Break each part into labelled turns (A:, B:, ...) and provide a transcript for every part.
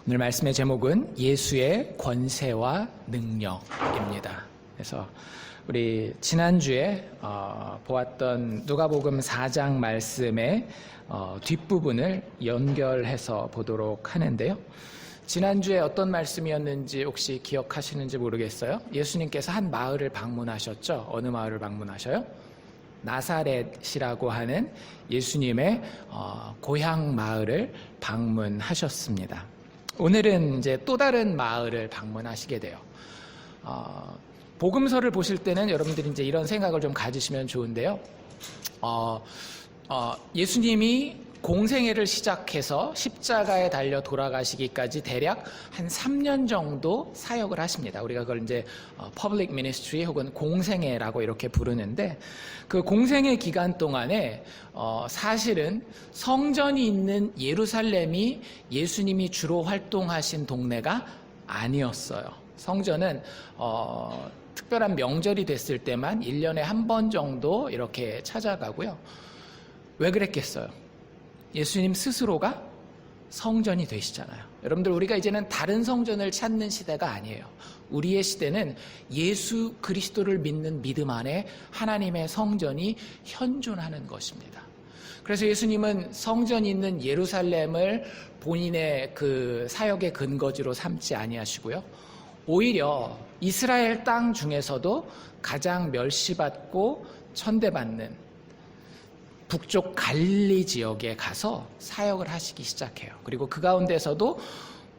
A: 오늘 말씀의 제목은 예수의 권세와 능력입니다. 그래서 우리 지난주에 보았던 누가복음 4장 말씀의 뒷부분을 연결해서 보도록 하는데요. 지난주에 어떤 말씀이었는지 혹시 기억하시는지 모르겠어요. 예수님께서 한 마을을 방문하셨죠. 어느 마을을 방문하셔요? 나사렛이라고 하는 예수님의 고향 마을을 방문하셨습니다. 오늘은 이제 또 다른 마을을 방문하시게 돼요. 복음서를 보실 때는 여러분들이 이제 이런 생각을 좀 가지시면 좋은데요. 예수님이 공생애를 시작해서 십자가에 달려 돌아가시기까지 대략 한 3년 정도 사역을 하십니다. 우리가 그걸 이제 퍼블릭 미니스트리 혹은 공생애라고 이렇게 부르는데, 그 공생애 기간 동안에 사실은 성전이 있는 예루살렘이 예수님이 주로 활동하신 동네가 아니었어요. 성전은 특별한 명절이 됐을 때만 1년에 한 번 정도 이렇게 찾아가고요. 왜 그랬겠어요? 예수님 스스로가 성전이 되시잖아요. 여러분들, 우리가 이제는 다른 성전을 찾는 시대가 아니에요. 우리의 시대는 예수 그리스도를 믿는 믿음 안에 하나님의 성전이 현존하는 것입니다. 그래서 예수님은 성전이 있는 예루살렘을 본인의 그 사역의 근거지로 삼지 아니하시고요. 오히려 이스라엘 땅 중에서도 가장 멸시받고 천대받는 북쪽 갈릴리 지역에 가서 사역을 하시기 시작해요. 그리고 그 가운데서도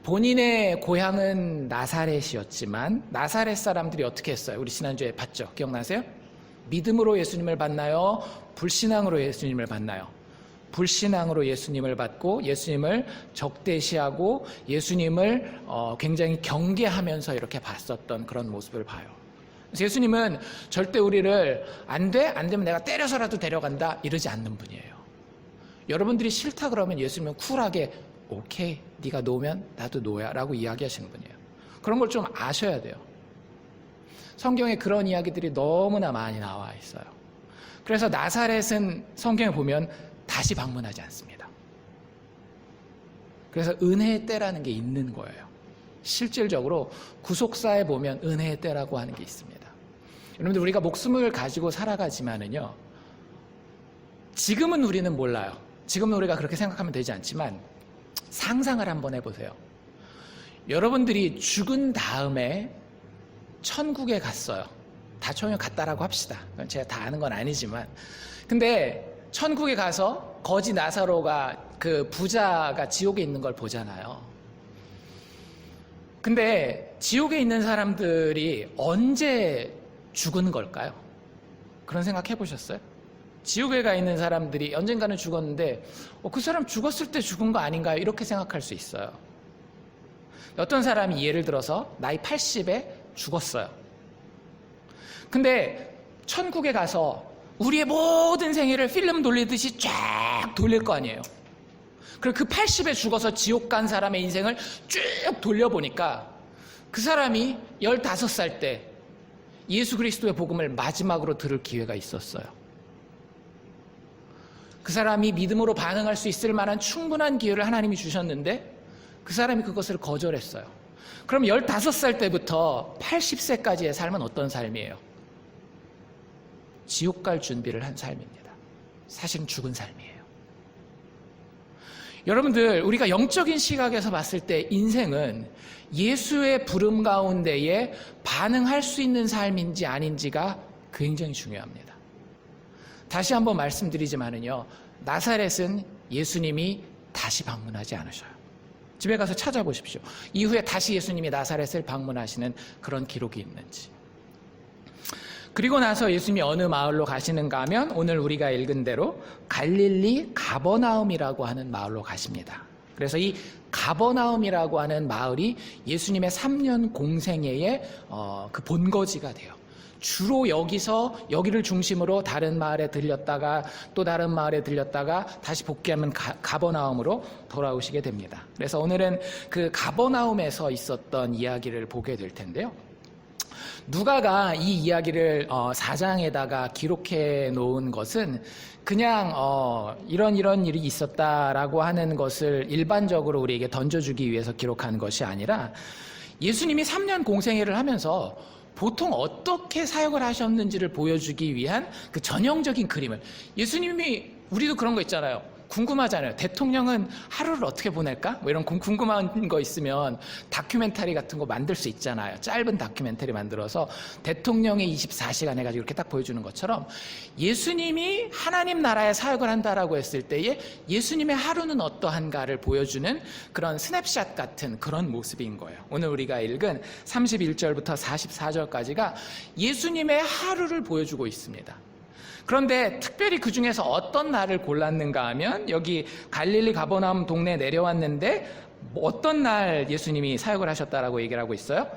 A: 본인의 고향은 나사렛이었지만 나사렛 사람들이 어떻게 했어요? 우리 지난주에 봤죠? 기억나세요? 믿음으로 예수님을 받나요? 불신앙으로 예수님을 받나요? 불신앙으로 예수님을 받고 예수님을 적대시하고 예수님을 굉장히 경계하면서 이렇게 봤었던 그런 모습을 봐요. 그래서 예수님은 절대 우리를 안 되면 내가 때려서라도 데려간다 이러지 않는 분이에요. 여러분들이 싫다 그러면 예수님은 쿨하게 오케이, 네가 노면 나도 노야 라고 이야기하시는 분이에요. 그런 걸 좀 아셔야 돼요. 성경에 그런 이야기들이 너무나 많이 나와 있어요. 그래서 나사렛은 성경에 보면 다시 방문하지 않습니다. 그래서 은혜의 때라는 게 있는 거예요. 실질적으로 구속사에 보면 은혜의 때라고 하는 게 있습니다. 여러분들, 우리가 목숨을 가지고 살아가지만은요, 지금은 우리는 몰라요. 지금은 우리가 그렇게 생각하면 되지 않지만 상상을 한번 해보세요. 여러분들이 죽은 다음에 천국에 갔어요. 다 천국에 갔다라고 합시다. 제가 다 아는 건 아니지만, 근데 천국에 가서 거지 나사로가, 그 부자가 지옥에 있는 걸 보잖아요. 근데 지옥에 있는 사람들이 언제 죽은 걸까요? 그런 생각 해보셨어요? 지옥에 가 있는 사람들이 언젠가는 죽었는데 그 사람 죽었을 때 죽은 거 아닌가요? 이렇게 생각할 수 있어요. 어떤 사람이 예를 들어서 나이 80에 죽었어요. 근데 천국에 가서 우리의 모든 생애를 필름 돌리듯이 쫙 돌릴 거 아니에요. 그리고 그 80에 죽어서 지옥 간 사람의 인생을 쭉 돌려보니까 그 사람이 15살 때 예수 그리스도의 복음을 마지막으로 들을 기회가 있었어요. 그 사람이 믿음으로 반응할 수 있을 만한 충분한 기회를 하나님이 주셨는데 그 사람이 그것을 거절했어요. 그럼 15살 때부터 80세까지의 삶은 어떤 삶이에요? 지옥 갈 준비를 한 삶입니다. 사실은 죽은 삶이에요. 여러분들, 우리가 영적인 시각에서 봤을 때 인생은 예수의 부름 가운데에 반응할 수 있는 삶인지 아닌지가 굉장히 중요합니다. 다시 한번 말씀드리지만은요, 나사렛은 예수님이 다시 방문하지 않으셔요. 집에 가서 찾아보십시오. 이후에 다시 예수님이 나사렛을 방문하시는 그런 기록이 있는지. 그리고 나서 예수님이 어느 마을로 가시는가 하면 오늘 우리가 읽은 대로 갈릴리 가버나움이라고 하는 마을로 가십니다. 그래서 이 가버나움이라고 하는 마을이 예수님의 3년 공생애의 그 본거지가 돼요. 주로 여기를 중심으로 다른 마을에 들렸다가 또 다른 마을에 들렸다가 다시 복귀하면 가버나움으로 돌아오시게 됩니다. 그래서 오늘은 그 가버나움에서 있었던 이야기를 보게 될 텐데요. 누가가 이 이야기를 4장에다가 기록해 놓은 것은 그냥 이런 일이 있었다라고 하는 것을 일반적으로 우리에게 던져주기 위해서 기록한 것이 아니라 예수님이 3년 공생애를 하면서 보통 어떻게 사역을 하셨는지를 보여주기 위한 그 전형적인 그림을, 예수님이, 우리도 그런 거 있잖아요. 궁금하잖아요. 대통령은 하루를 어떻게 보낼까? 뭐 이런 궁금한 거 있으면 다큐멘터리 같은 거 만들 수 있잖아요. 짧은 다큐멘터리 만들어서 대통령의 24시간 해가지고 이렇게 딱 보여주는 것처럼 예수님이 하나님 나라의 사역을 한다라고 했을 때에 예수님의 하루는 어떠한가를 보여주는 그런 스냅샷 같은 그런 모습인 거예요. 오늘 우리가 읽은 31절부터 44절까지가 예수님의 하루를 보여주고 있습니다. 그런데 특별히 그 중에서 어떤 날을 골랐는가 하면 여기 갈릴리 가버나움 동네에 내려왔는데 어떤 날 예수님이 사역을 하셨다라고 얘기를 하고 있어요?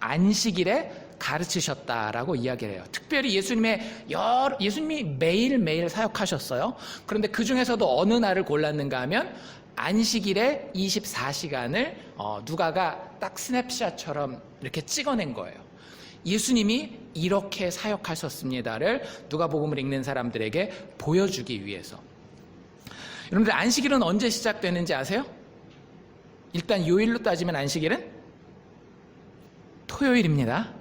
A: 안식일에 가르치셨다라고 이야기를 해요. 특별히 예수님이 매일매일 사역하셨어요. 그런데 그 중에서도 어느 날을 골랐는가 하면 안식일에 24시간을 누가가 딱 스냅샷처럼 이렇게 찍어낸 거예요. 예수님이 이렇게 사역하셨습니다를 누가복음을 읽는 사람들에게 보여주기 위해서. 여러분들, 안식일은 언제 시작되는지 아세요? 일단 요일로 따지면 안식일은 토요일입니다.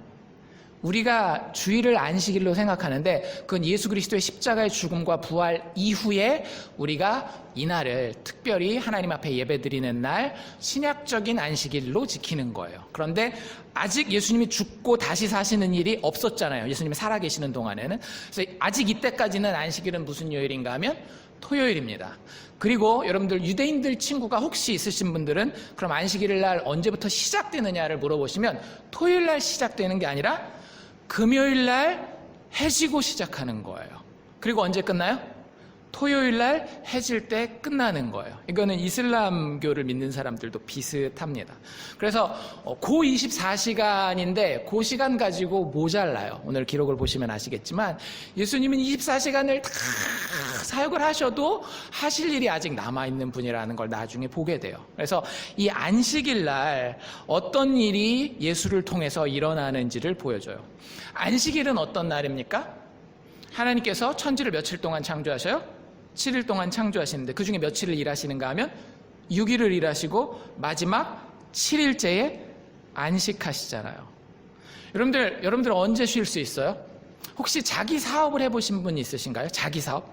A: 우리가 주일을 안식일로 생각하는데 그건 예수 그리스도의 십자가의 죽음과 부활 이후에 우리가 이날을 특별히 하나님 앞에 예배드리는 날, 신약적인 안식일로 지키는 거예요. 그런데 아직 예수님이 죽고 다시 사시는 일이 없었잖아요. 예수님이 살아계시는 동안에는. 그래서 아직 이때까지는 안식일은 무슨 요일인가 하면 토요일입니다. 그리고 여러분들, 유대인들 친구가 혹시 있으신 분들은 그럼 안식일 날 언제부터 시작되느냐를 물어보시면 토요일 날 시작되는 게 아니라 금요일 날 해지고 시작하는 거예요. 그리고 언제 끝나요? 토요일 날 해질 때 끝나는 거예요. 이거는 이슬람교를 믿는 사람들도 비슷합니다. 그래서 그 24시간인데 그 시간 가지고 모자라요. 오늘 기록을 보시면 아시겠지만 예수님은 24시간을 다 사역을 하셔도 하실 일이 아직 남아있는 분이라는 걸 나중에 보게 돼요. 그래서 이 안식일 날 어떤 일이 예수를 통해서 일어나는지를 보여줘요. 안식일은 어떤 날입니까? 하나님께서 천지를 며칠 동안 창조하셔요? 7일 동안 창조하시는데 그 중에 며칠을 일하시는가 하면 6일을 일하시고 마지막 7일째에 안식하시잖아요. 여러분들 언제 쉴 수 있어요? 혹시 자기 사업을 해보신 분 있으신가요? 자기 사업?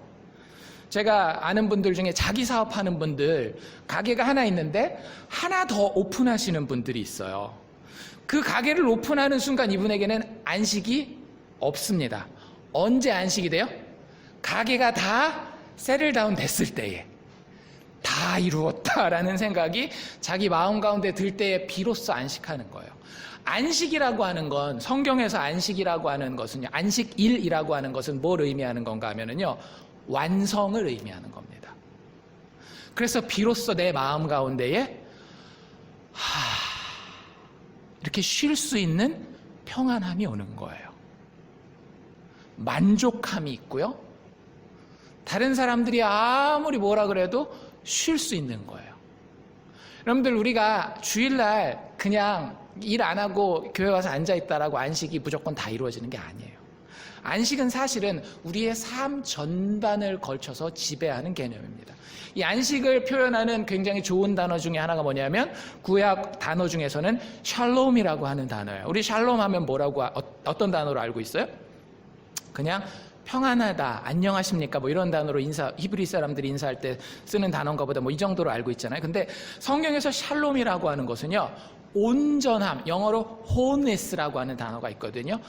A: 제가 아는 분들 중에 자기 사업하는 분들, 가게가 하나 있는데 하나 더 오픈하시는 분들이 있어요. 그 가게를 오픈하는 순간 이분에게는 안식이 없습니다. 언제 안식이 돼요? 가게가 다 세틀다운 됐을 때에, 다 이루었다라는 생각이 자기 마음 가운데 들 때에 비로소 안식하는 거예요. 안식이라고 하는 건, 성경에서 안식이라고 하는 것은요, 안식일이라고 하는 것은 뭘 의미하는 건가 하면은요, 완성을 의미하는 겁니다. 그래서 비로소 내 마음 가운데에 이렇게 쉴 수 있는 평안함이 오는 거예요. 만족함이 있고요. 다른 사람들이 아무리 뭐라 그래도 쉴 수 있는 거예요. 여러분들, 우리가 주일날 그냥 일 안 하고 교회 와서 앉아있다라고 안식이 무조건 다 이루어지는 게 아니에요. 안식은 사실은 우리의 삶 전반을 걸쳐서 지배하는 개념입니다. 이 안식을 표현하는 굉장히 좋은 단어 중에 하나가 뭐냐면 구약 단어 중에서는 샬롬이라고 하는 단어예요. 우리 샬롬 하면 뭐라고, 어떤 단어로 알고 있어요? 그냥 평안하다, 안녕하십니까, 뭐 이런 단어로 히브리 사람들이 인사할 때 쓰는 단어인가 보다, 뭐 이 정도로 알고 있잖아요. 근데 성경에서 샬롬이라고 하는 것은요, 온전함, 영어로 wholeness라고 하는 단어가 있거든요.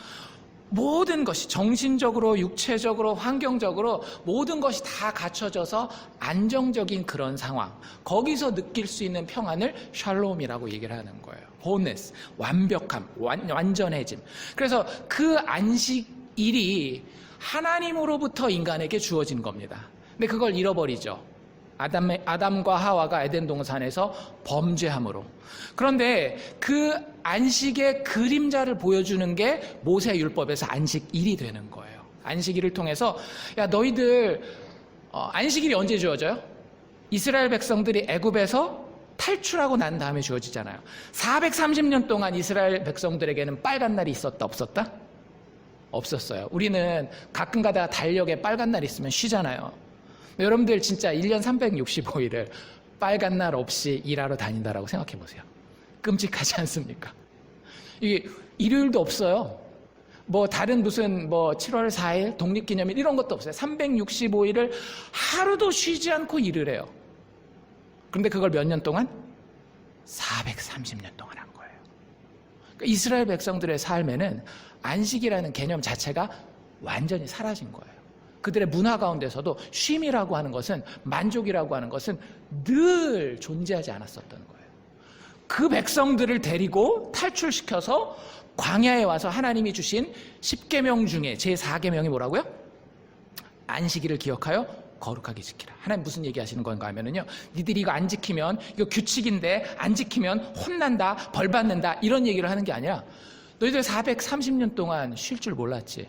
A: 모든 것이 정신적으로, 육체적으로, 환경적으로 모든 것이 다 갖춰져서 안정적인 그런 상황, 거기서 느낄 수 있는 평안을 샬롬이라고 얘기를 하는 거예요. wholeness, 완벽함, 완전해짐. 그래서 그 안식일이 하나님으로부터 인간에게 주어진 겁니다. 근데 그걸 잃어버리죠. 아담과 하와가 에덴 동산에서 범죄함으로. 그런데 그 안식의 그림자를 보여주는 게 모세 율법에서 안식일이 되는 거예요. 안식일을 통해서, 야, 너희들 안식일이 언제 주어져요? 이스라엘 백성들이 애굽에서 탈출하고 난 다음에 주어지잖아요. 430년 동안 이스라엘 백성들에게는 빨간 날이 있었다 없었다? 없었어요. 우리는 가끔 가다가 달력에 빨간 날 있으면 쉬잖아요. 여러분들 진짜 1년 365일을 빨간 날 없이 일하러 다닌다라고 생각해 보세요. 끔찍하지 않습니까? 이게 일요일도 없어요. 뭐 다른 무슨 뭐 7월 4일 독립기념일 이런 것도 없어요. 365일을 하루도 쉬지 않고 일을 해요. 그런데 그걸 몇 년 동안? 430년 동안 한 거예요. 그러니까 이스라엘 백성들의 삶에는 안식이라는 개념 자체가 완전히 사라진 거예요. 그들의 문화 가운데서도 쉼이라고 하는 것은, 만족이라고 하는 것은 늘 존재하지 않았었던 거예요. 그 백성들을 데리고 탈출시켜서 광야에 와서 하나님이 주신 10계명 중에 제4계명이 뭐라고요? 안식일을 기억하여 거룩하게 지키라. 하나님 무슨 얘기하시는 건가 하면은요, 니들이 이거 안 지키면, 이거 규칙인데 안 지키면 혼난다, 벌 받는다, 이런 얘기를 하는 게 아니라, 너희들 430년 동안 쉴 줄 몰랐지.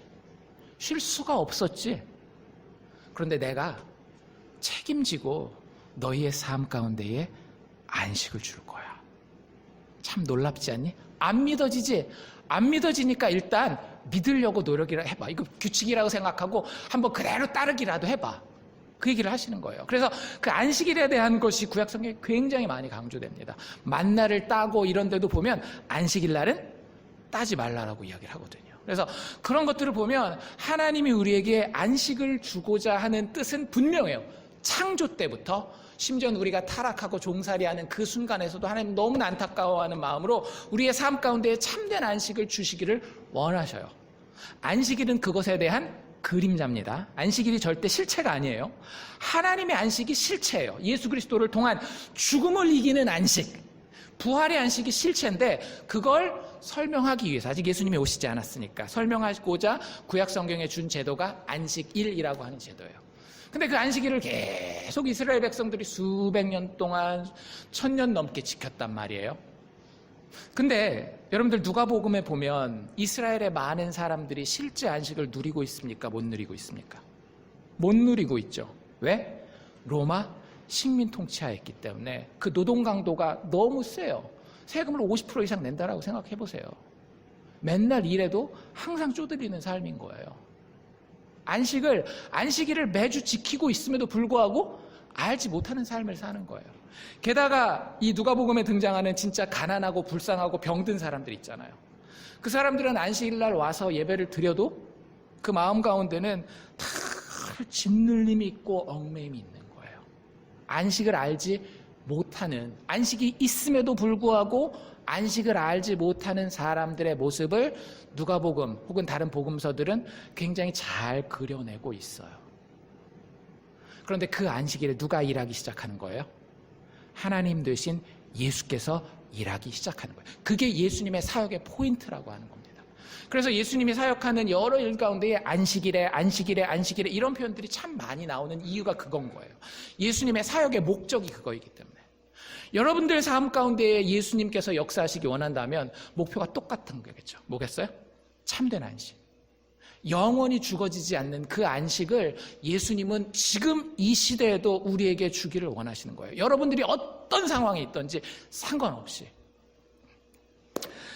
A: 쉴 수가 없었지. 그런데 내가 책임지고 너희의 삶 가운데에 안식을 줄 거야. 참 놀랍지 않니? 안 믿어지지? 안 믿어지니까 일단 믿으려고 노력이라 해봐. 이거 규칙이라고 생각하고 한번 그대로 따르기라도 해봐. 그 얘기를 하시는 거예요. 그래서 그 안식일에 대한 것이 구약 성경에 굉장히 많이 강조됩니다. 만나를 따고 이런 데도 보면 안식일 날은 따지 말라라고 이야기를 하거든요. 그래서 그런 것들을 보면 하나님이 우리에게 안식을 주고자 하는 뜻은 분명해요. 창조 때부터, 심지어는 우리가 타락하고 종살이하는 그 순간에서도 하나님 너무나 안타까워하는 마음으로 우리의 삶 가운데 참된 안식을 주시기를 원하셔요. 안식일은 그것에 대한 그림자입니다. 안식일이 절대 실체가 아니에요. 하나님의 안식이 실체예요. 예수 그리스도를 통한 죽음을 이기는 안식, 부활의 안식이 실체인데, 그걸 설명하기 위해서, 아직 예수님이 오시지 않았으니까 설명하고자 구약 성경에 준 제도가 안식일이라고 하는 제도예요. 근데 그 안식일을 계속 이스라엘 백성들이 수백 년 동안 1000년 넘게 지켰단 말이에요. 근데 여러분들 누가복음에 보면 이스라엘의 많은 사람들이 실제 안식을 누리고 있습니까? 못 누리고 있습니까? 못 누리고 있죠. 왜? 로마 식민 통치하였기 때문에 그 노동 강도가 너무 세요. 세금을 50% 이상 낸다라고 생각해 보세요. 맨날 일해도 항상 쪼들리는 삶인 거예요. 안식일을 매주 지키고 있음에도 불구하고 알지 못하는 삶을 사는 거예요. 게다가 이 누가복음에 등장하는 진짜 가난하고 불쌍하고 병든 사람들 있잖아요. 그 사람들은 안식일날 와서 예배를 드려도 그 마음 가운데는 다 짓눌림이 있고 얽매임이 있는 거예요. 안식을 알지 못하는, 안식이 있음에도 불구하고 안식을 알지 못하는 사람들의 모습을 누가복음 혹은 다른 복음서들은 굉장히 잘 그려내고 있어요. 그런데 그 안식일에 누가 일하기 시작하는 거예요? 하나님 되신 예수께서 일하기 시작하는 거예요. 그게 예수님의 사역의 포인트라고 하는 겁니다. 그래서 예수님이 사역하는 여러 일 가운데에 안식일에 이런 표현들이 참 많이 나오는 이유가 그건 거예요. 예수님의 사역의 목적이 그거이기 때문에. 여러분들 삶 가운데 예수님께서 역사하시기 원한다면 목표가 똑같은 거겠죠. 뭐겠어요? 참된 안식. 영원히 죽어지지 않는 그 안식을 예수님은 지금 이 시대에도 우리에게 주기를 원하시는 거예요. 여러분들이 어떤 상황에 있든지 상관없이.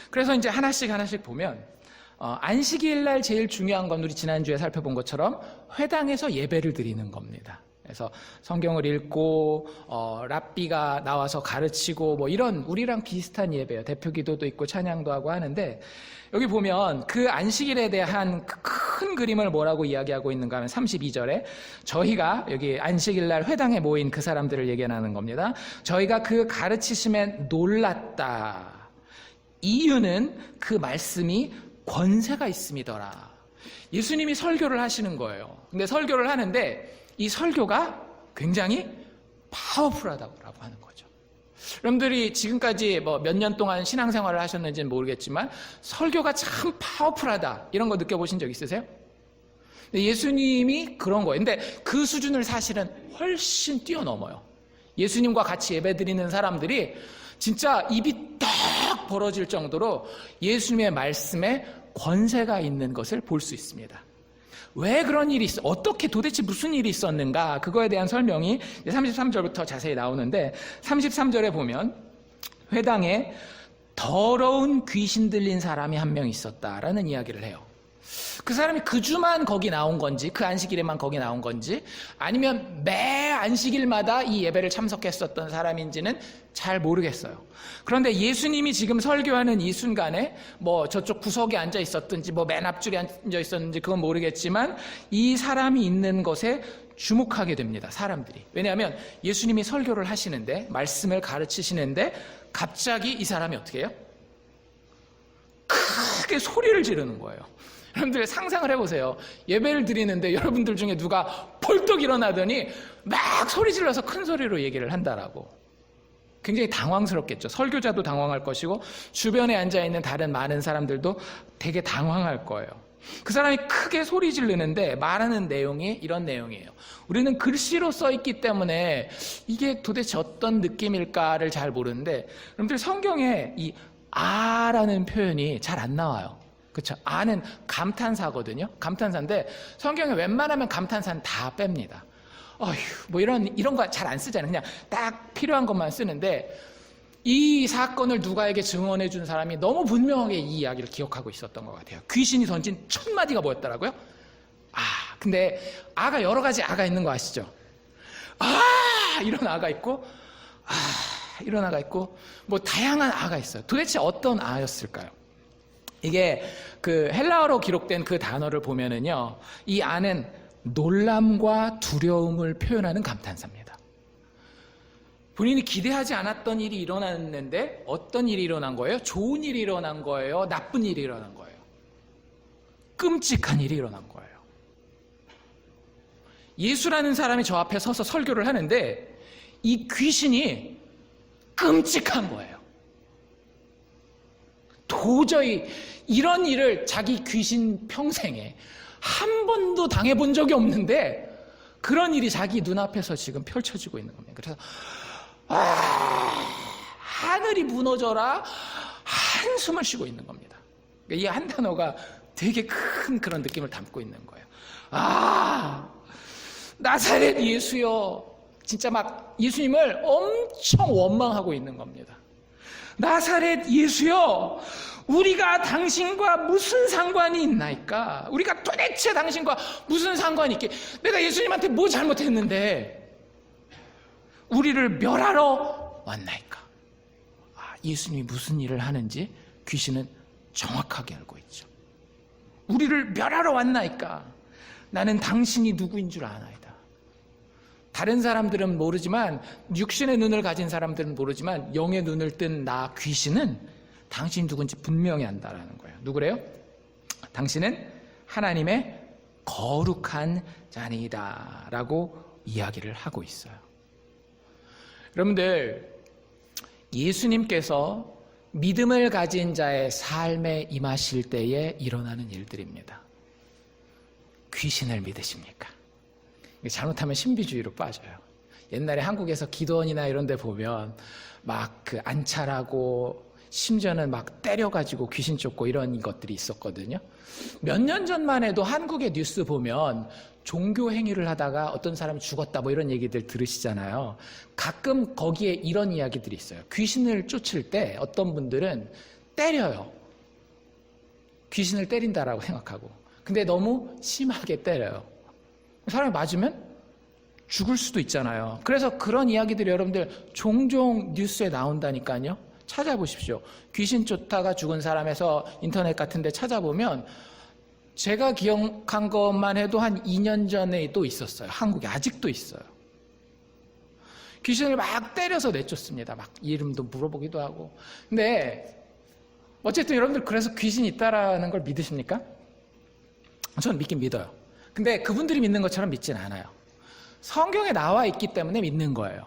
A: 그래서 이제 하나씩 보면 안식일 날 제일 중요한 건 우리 지난주에 살펴본 것처럼 회당에서 예배를 드리는 겁니다. 그래서 성경을 읽고 랍비가 나와서 가르치고 뭐 이런 우리랑 비슷한 예배예요. 대표 기도도 있고 찬양도 하고 하는데, 여기 보면 그 안식일에 대한 큰 그림을 뭐라고 이야기하고 있는가 하면 32절에 저희가, 여기 안식일 날 회당에 모인 그 사람들을 얘기하는 겁니다. 저희가 그 가르치심에 놀랐다. 이유는 그 말씀이 권세가 있음이더라. 예수님이 설교를 하시는 거예요. 근데 설교를 하는데 이 설교가 굉장히 파워풀하다고 하는 거죠. 여러분들이 지금까지 뭐 몇 년 동안 신앙생활을 하셨는지는 모르겠지만 설교가 참 파워풀하다 이런 거 느껴보신 적 있으세요? 예수님이 그런 거예요. 근데 그 수준을 사실은 훨씬 뛰어넘어요. 예수님과 같이 예배드리는 사람들이 진짜 입이 딱 벌어질 정도로 예수님의 말씀에 권세가 있는 것을 볼 수 있습니다. 왜 그런 일이 있어? 어떻게 도대체 무슨 일이 있었는가? 그거에 대한 설명이 33절부터 자세히 나오는데 33절에 보면 회당에 더러운 귀신 들린 사람이 한 명 있었다라는 이야기를 해요. 그 사람이 그 주만 거기 나온 건지, 그 안식일에만 거기 나온 건지, 아니면 매 안식일마다 이 예배를 참석했었던 사람인지는 잘 모르겠어요. 그런데 예수님이 지금 설교하는 이 순간에 뭐 저쪽 구석에 앉아 있었든지 뭐 맨 앞줄에 앉아 있었는지 그건 모르겠지만 이 사람이 있는 것에 주목하게 됩니다. 사람들이. 왜냐하면 예수님이 설교를 하시는데, 말씀을 가르치시는데 갑자기 이 사람이 어떻게 해요? 크게 소리를 지르는 거예요. 여러분들 상상을 해보세요. 예배를 드리는데 여러분들 중에 누가 벌떡 일어나더니 막 소리 질러서 큰 소리로 얘기를 한다라고. 굉장히 당황스럽겠죠. 설교자도 당황할 것이고 주변에 앉아있는 다른 많은 사람들도 되게 당황할 거예요. 그 사람이 크게 소리 지르는데 말하는 내용이 이런 내용이에요. 우리는 글씨로 써있기 때문에 이게 도대체 어떤 느낌일까를 잘 모르는데, 여러분들 성경에 이 아라는 표현이 잘 안 나와요. 그렇죠? 아는 감탄사거든요. 감탄사인데 성경에 웬만하면 감탄사는 다 뺍니다. 어휴, 뭐 이런 거 잘 안 쓰잖아요. 그냥 딱 필요한 것만 쓰는데, 이 사건을 누가에게 증언해 준 사람이 너무 분명하게 이 이야기를 기억하고 있었던 것 같아요. 귀신이 던진 첫 마디가 뭐였더라고요? 아, 근데 아가 여러 가지 아가 있는 거 아시죠? 아, 이런 아가 있고, 아, 이런 아가 있고, 뭐 다양한 아가 있어요. 도대체 어떤 아였을까요? 이게 그 헬라어로 기록된 그 단어를 보면은요, 이 아는 놀람과 두려움을 표현하는 감탄사입니다. 본인이 기대하지 않았던 일이 일어났는데 어떤 일이 일어난 거예요? 좋은 일이 일어난 거예요? 나쁜 일이 일어난 거예요? 끔찍한 일이 일어난 거예요. 예수라는 사람이 저 앞에 서서 설교를 하는데 이 귀신이 끔찍한 거예요. 도저히 이런 일을 자기 귀신 평생에 한 번도 당해본 적이 없는데 그런 일이 자기 눈앞에서 지금 펼쳐지고 있는 겁니다. 그래서 하늘이 무너져라 한숨을 쉬고 있는 겁니다. 이 한 단어가 되게 큰 그런 느낌을 담고 있는 거예요. 나사렛 예수여. 진짜 막 예수님을 엄청 원망하고 있는 겁니다. 나사렛 예수여, 우리가 당신과 무슨 상관이 있나이까? 우리가 도대체 당신과 무슨 상관이 있게? 내가 예수님한테 뭐 잘못했는데 우리를 멸하러 왔나이까? 예수님이 무슨 일을 하는지 귀신은 정확하게 알고 있죠. 우리를 멸하러 왔나이까? 나는 당신이 누구인 줄 아나이다. 다른 사람들은 모르지만, 육신의 눈을 가진 사람들은 모르지만 영의 눈을 뜬 나 귀신은 당신이 누군지 분명히 안다라는 거예요. 누구래요? 당신은 하나님의 거룩한 자니이다 라고 이야기를 하고 있어요. 여러분들, 예수님께서 믿음을 가진 자의 삶에 임하실 때에 일어나는 일들입니다. 귀신을 믿으십니까? 잘못하면 신비주의로 빠져요. 옛날에 한국에서 기도원이나 이런 데 보면 막 그 안찰하고 심지어는 막 때려가지고 귀신 쫓고 이런 것들이 있었거든요. 몇 년 전만 해도 한국의 뉴스 보면 종교 행위를 하다가 어떤 사람이 죽었다 뭐 이런 얘기들 들으시잖아요. 가끔 거기에 이런 이야기들이 있어요. 귀신을 쫓을 때 어떤 분들은 때려요. 귀신을 때린다라고 생각하고. 근데 너무 심하게 때려요. 사람이 맞으면 죽을 수도 있잖아요. 그래서 그런 이야기들이 여러분들 종종 뉴스에 나온다니까요. 찾아보십시오. 귀신 쫓다가 죽은 사람에서 인터넷 같은 데 찾아보면 제가 기억한 것만 해도 한 2년 전에 또 있었어요. 한국에 아직도 있어요. 귀신을 막 때려서 내쫓습니다. 막 이름도 물어보기도 하고. 근데 어쨌든 여러분들 그래서 귀신이 있다라는 걸 믿으십니까? 저는 믿긴 믿어요. 근데 그분들이 믿는 것처럼 믿진 않아요. 성경에 나와 있기 때문에 믿는 거예요.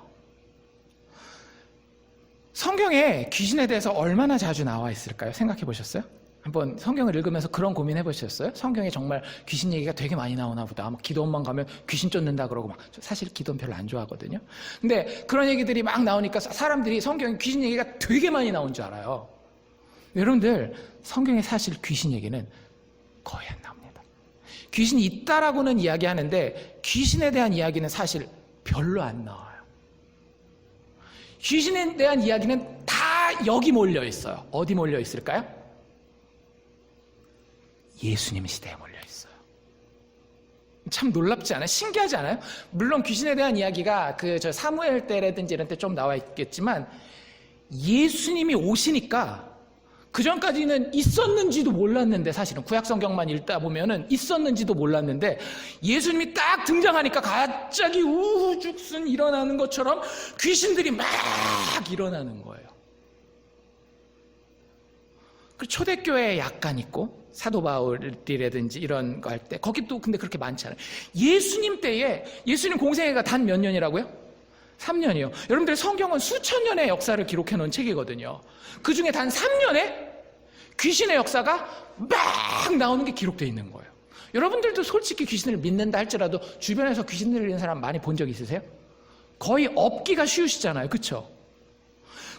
A: 성경에 귀신에 대해서 얼마나 자주 나와 있을까요? 생각해 보셨어요? 한번 성경을 읽으면서 그런 고민해 보셨어요? 성경에 정말 귀신 얘기가 되게 많이 나오나 보다. 막 기도원만 가면 귀신 쫓는다 그러고 막. 사실 기도원 별로 안 좋아하거든요. 근데 그런 얘기들이 막 나오니까 사람들이 성경에 귀신 얘기가 되게 많이 나온 줄 알아요. 여러분들, 성경에 사실 귀신 얘기는 거의 안 나옵니다. 귀신이 있다라고는 이야기하는데 귀신에 대한 이야기는 사실 별로 안 나와요. 귀신에 대한 이야기는 다 여기 몰려 있어요. 어디 몰려 있을까요? 예수님 시대에 몰려 있어요. 참 놀랍지 않아요? 신기하지 않아요? 물론 귀신에 대한 이야기가 저 사무엘 때라든지 이런 때 좀 나와 있겠지만 예수님이 오시니까 그 전까지는 있었는지도 몰랐는데, 사실은 구약성경만 읽다 보면은 있었는지도 몰랐는데 예수님이 딱 등장하니까 갑자기 우후죽순 일어나는 것처럼 귀신들이 막 일어나는 거예요. 그 초대교회에 약간 있고 사도 바울이라든지 이런 거 할 때 거기 또 근데 그렇게 많지 않아요. 예수님 때에, 예수님 공생애가 단 몇 년이라고요? 3년이요. 여러분들 성경은 수천 년의 역사를 기록해 놓은 책이거든요. 그 중에 단 3년에 귀신의 역사가 막 나오는 게 기록되어 있는 거예요. 여러분들도 솔직히 귀신을 믿는다 할지라도 주변에서 귀신 들리는 사람 많이 본 적 있으세요? 거의 없기가 쉬우시잖아요. 그렇죠?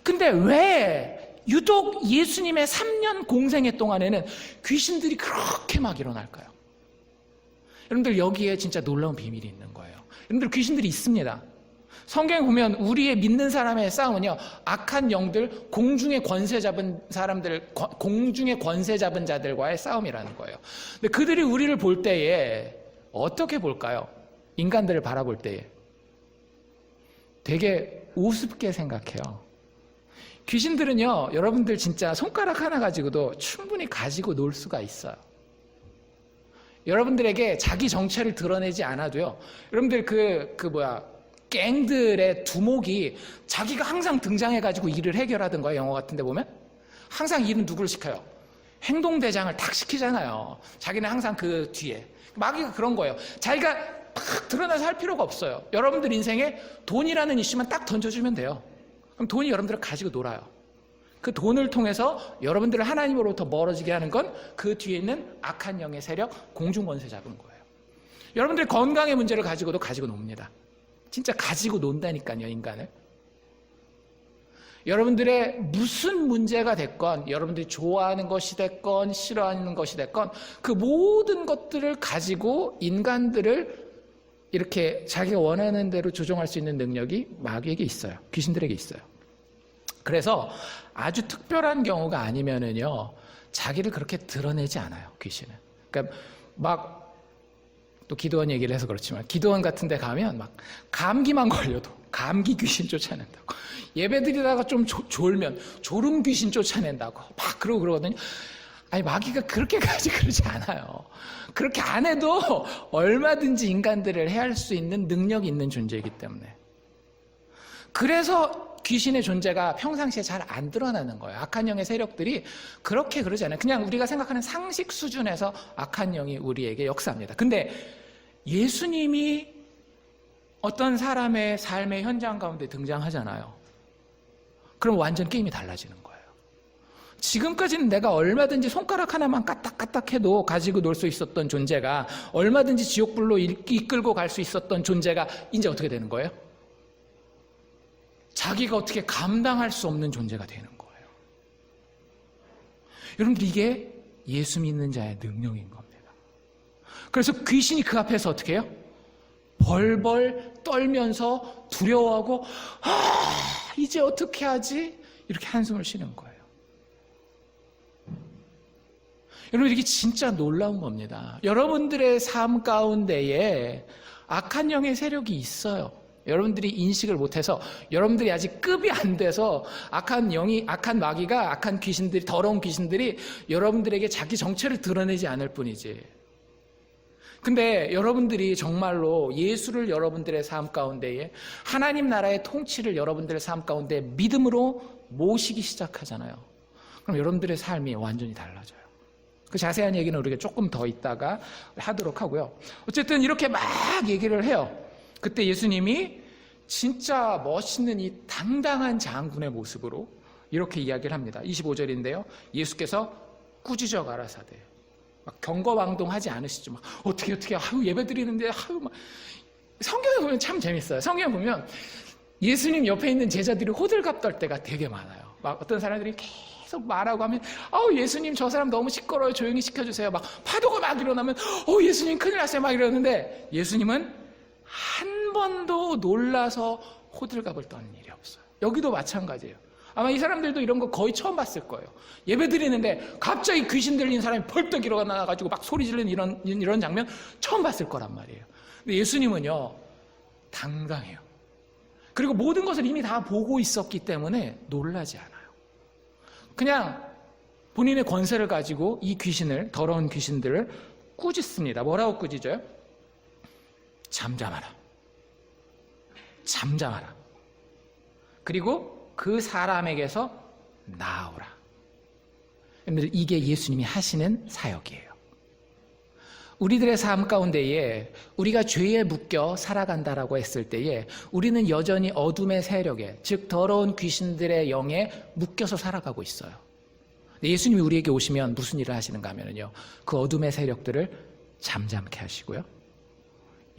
A: 근데 왜 유독 예수님의 3년 공생애 동안에는 귀신들이 그렇게 막 일어날까요? 여러분들 여기에 진짜 놀라운 비밀이 있는 거예요. 여러분들 귀신들이 있습니다. 성경에 보면 우리의 믿는 사람의 싸움은요, 악한 영들, 공중의 권세 잡은 사람들, 공중의 권세 잡은 자들과의 싸움이라는 거예요. 근데 그들이 우리를 볼 때에 어떻게 볼까요? 인간들을 바라볼 때에 되게 우습게 생각해요. 귀신들은요, 여러분들 진짜 손가락 하나 가지고도 충분히 가지고 놀 수가 있어요. 여러분들에게 자기 정체를 드러내지 않아도요, 여러분들 갱들의 두목이 자기가 항상 등장해가지고 일을 해결하던 거예요. 영화 같은 데 보면 항상 일은 누구를 시켜요? 행동대장을 탁 시키잖아요. 자기는 항상 그 뒤에. 마귀가 그런 거예요. 자기가 팍 드러나서 할 필요가 없어요. 여러분들 인생에 돈이라는 이슈만 딱 던져주면 돼요. 그럼 돈이 여러분들을 가지고 놀아요. 그 돈을 통해서 여러분들을 하나님으로부터 멀어지게 하는 건 그 뒤에 있는 악한 영의 세력, 공중권세 잡은 거예요. 여러분들 건강의 문제를 가지고도 가지고 놉니다. 진짜 가지고 논다니까요, 인간을. 여러분들의 무슨 문제가 됐건, 여러분들이 좋아하는 것이 됐건 싫어하는 것이 됐건 그 모든 것들을 가지고 인간들을 이렇게 자기가 원하는 대로 조종할 수 있는 능력이 마귀에게 있어요. 귀신들에게 있어요. 그래서 아주 특별한 경우가 아니면은요, 자기를 그렇게 드러내지 않아요, 귀신은. 그러니까 막 또 기도원 얘기를 해서 그렇지만 기도원 같은 데 가면 막 감기만 걸려도 감기 귀신 쫓아낸다고, 예배드리다가 좀 졸면 졸음 귀신 쫓아낸다고 막 그러거든요. 아니, 마귀가 그렇게까지 그러지 않아요. 그렇게 안 해도 얼마든지 인간들을 해할 수 있는 능력이 있는 존재이기 때문에. 그래서 귀신의 존재가 평상시에 잘 안 드러나는 거예요. 악한 영의 세력들이 그렇게 그러지 않아요. 그냥 우리가 생각하는 상식 수준에서 악한 영이 우리에게 역사합니다. 근데 예수님이 어떤 사람의 삶의 현장 가운데 등장하잖아요. 그럼 완전 게임이 달라지는 거예요. 지금까지는 내가 얼마든지 손가락 하나만 까딱까딱 해도 가지고 놀 수 있었던 존재가, 얼마든지 지옥불로 이끌고 갈 수 있었던 존재가 이제 어떻게 되는 거예요? 자기가 어떻게 감당할 수 없는 존재가 되는 거예요. 여러분들, 이게 예수 믿는 자의 능력인 겁니다. 그래서 귀신이 그 앞에서 어떻게 해요? 벌벌 떨면서 두려워하고, 이제 어떻게 하지? 이렇게 한숨을 쉬는 거예요. 여러분, 이게 진짜 놀라운 겁니다. 여러분들의 삶 가운데에 악한 영의 세력이 있어요. 여러분들이 인식을 못해서, 여러분들이 아직 급이 안 돼서 악한 영이, 악한 마귀가, 악한 귀신들이, 더러운 귀신들이 여러분들에게 자기 정체를 드러내지 않을 뿐이지. 근데 여러분들이 정말로 예수를 여러분들의 삶 가운데에, 하나님 나라의 통치를 여러분들의 삶 가운데 믿음으로 모시기 시작하잖아요. 그럼 여러분들의 삶이 완전히 달라져요. 그 자세한 얘기는 우리가 조금 더 있다가 하도록 하고요. 어쨌든 이렇게 막 얘기를 해요. 그때 예수님이 진짜 멋있는 이 당당한 장군의 모습으로 이렇게 이야기를 합니다. 25절인데요. 예수께서 꾸짖어 가라사대. 막 경거왕동하지 않으시죠. 막 어떻게 예배 드리는데 막. 성경에 보면 참 재밌어요. 성경에 보면 예수님 옆에 있는 제자들이 호들갑 떨 때가 되게 많아요. 막 어떤 사람들이 계속 계속 말하고 하면 예수님 저 사람 너무 시끄러워요. 조용히 시켜주세요. 막 파도가 막 일어나면 예수님 큰일 났어요. 막 이러는데 예수님은 한 번도 놀라서 호들갑을 떠는 일이 없어요. 여기도 마찬가지예요. 아마 이 사람들도 이런 거 거의 처음 봤을 거예요. 예배 드리는데 갑자기 귀신 들린 사람이 벌떡 일어나가지고 막 소리 지르는 이런 장면 처음 봤을 거란 말이에요. 근데 예수님은요, 당당해요. 그리고 모든 것을 이미 다 보고 있었기 때문에 놀라지 않아요. 그냥 본인의 권세를 가지고 이 귀신을, 더러운 귀신들을 꾸짖습니다. 뭐라고 꾸짖어요? 잠잠하라. 잠잠하라. 그리고 그 사람에게서 나아오라. 이게 예수님이 하시는 사역이에요. 우리들의 삶 가운데에 우리가 죄에 묶여 살아간다라고 했을 때에 우리는 여전히 어둠의 세력에, 즉 더러운 귀신들의 영에 묶여서 살아가고 있어요. 예수님이 우리에게 오시면 무슨 일을 하시는가 하면요, 그 어둠의 세력들을 잠잠케 하시고요,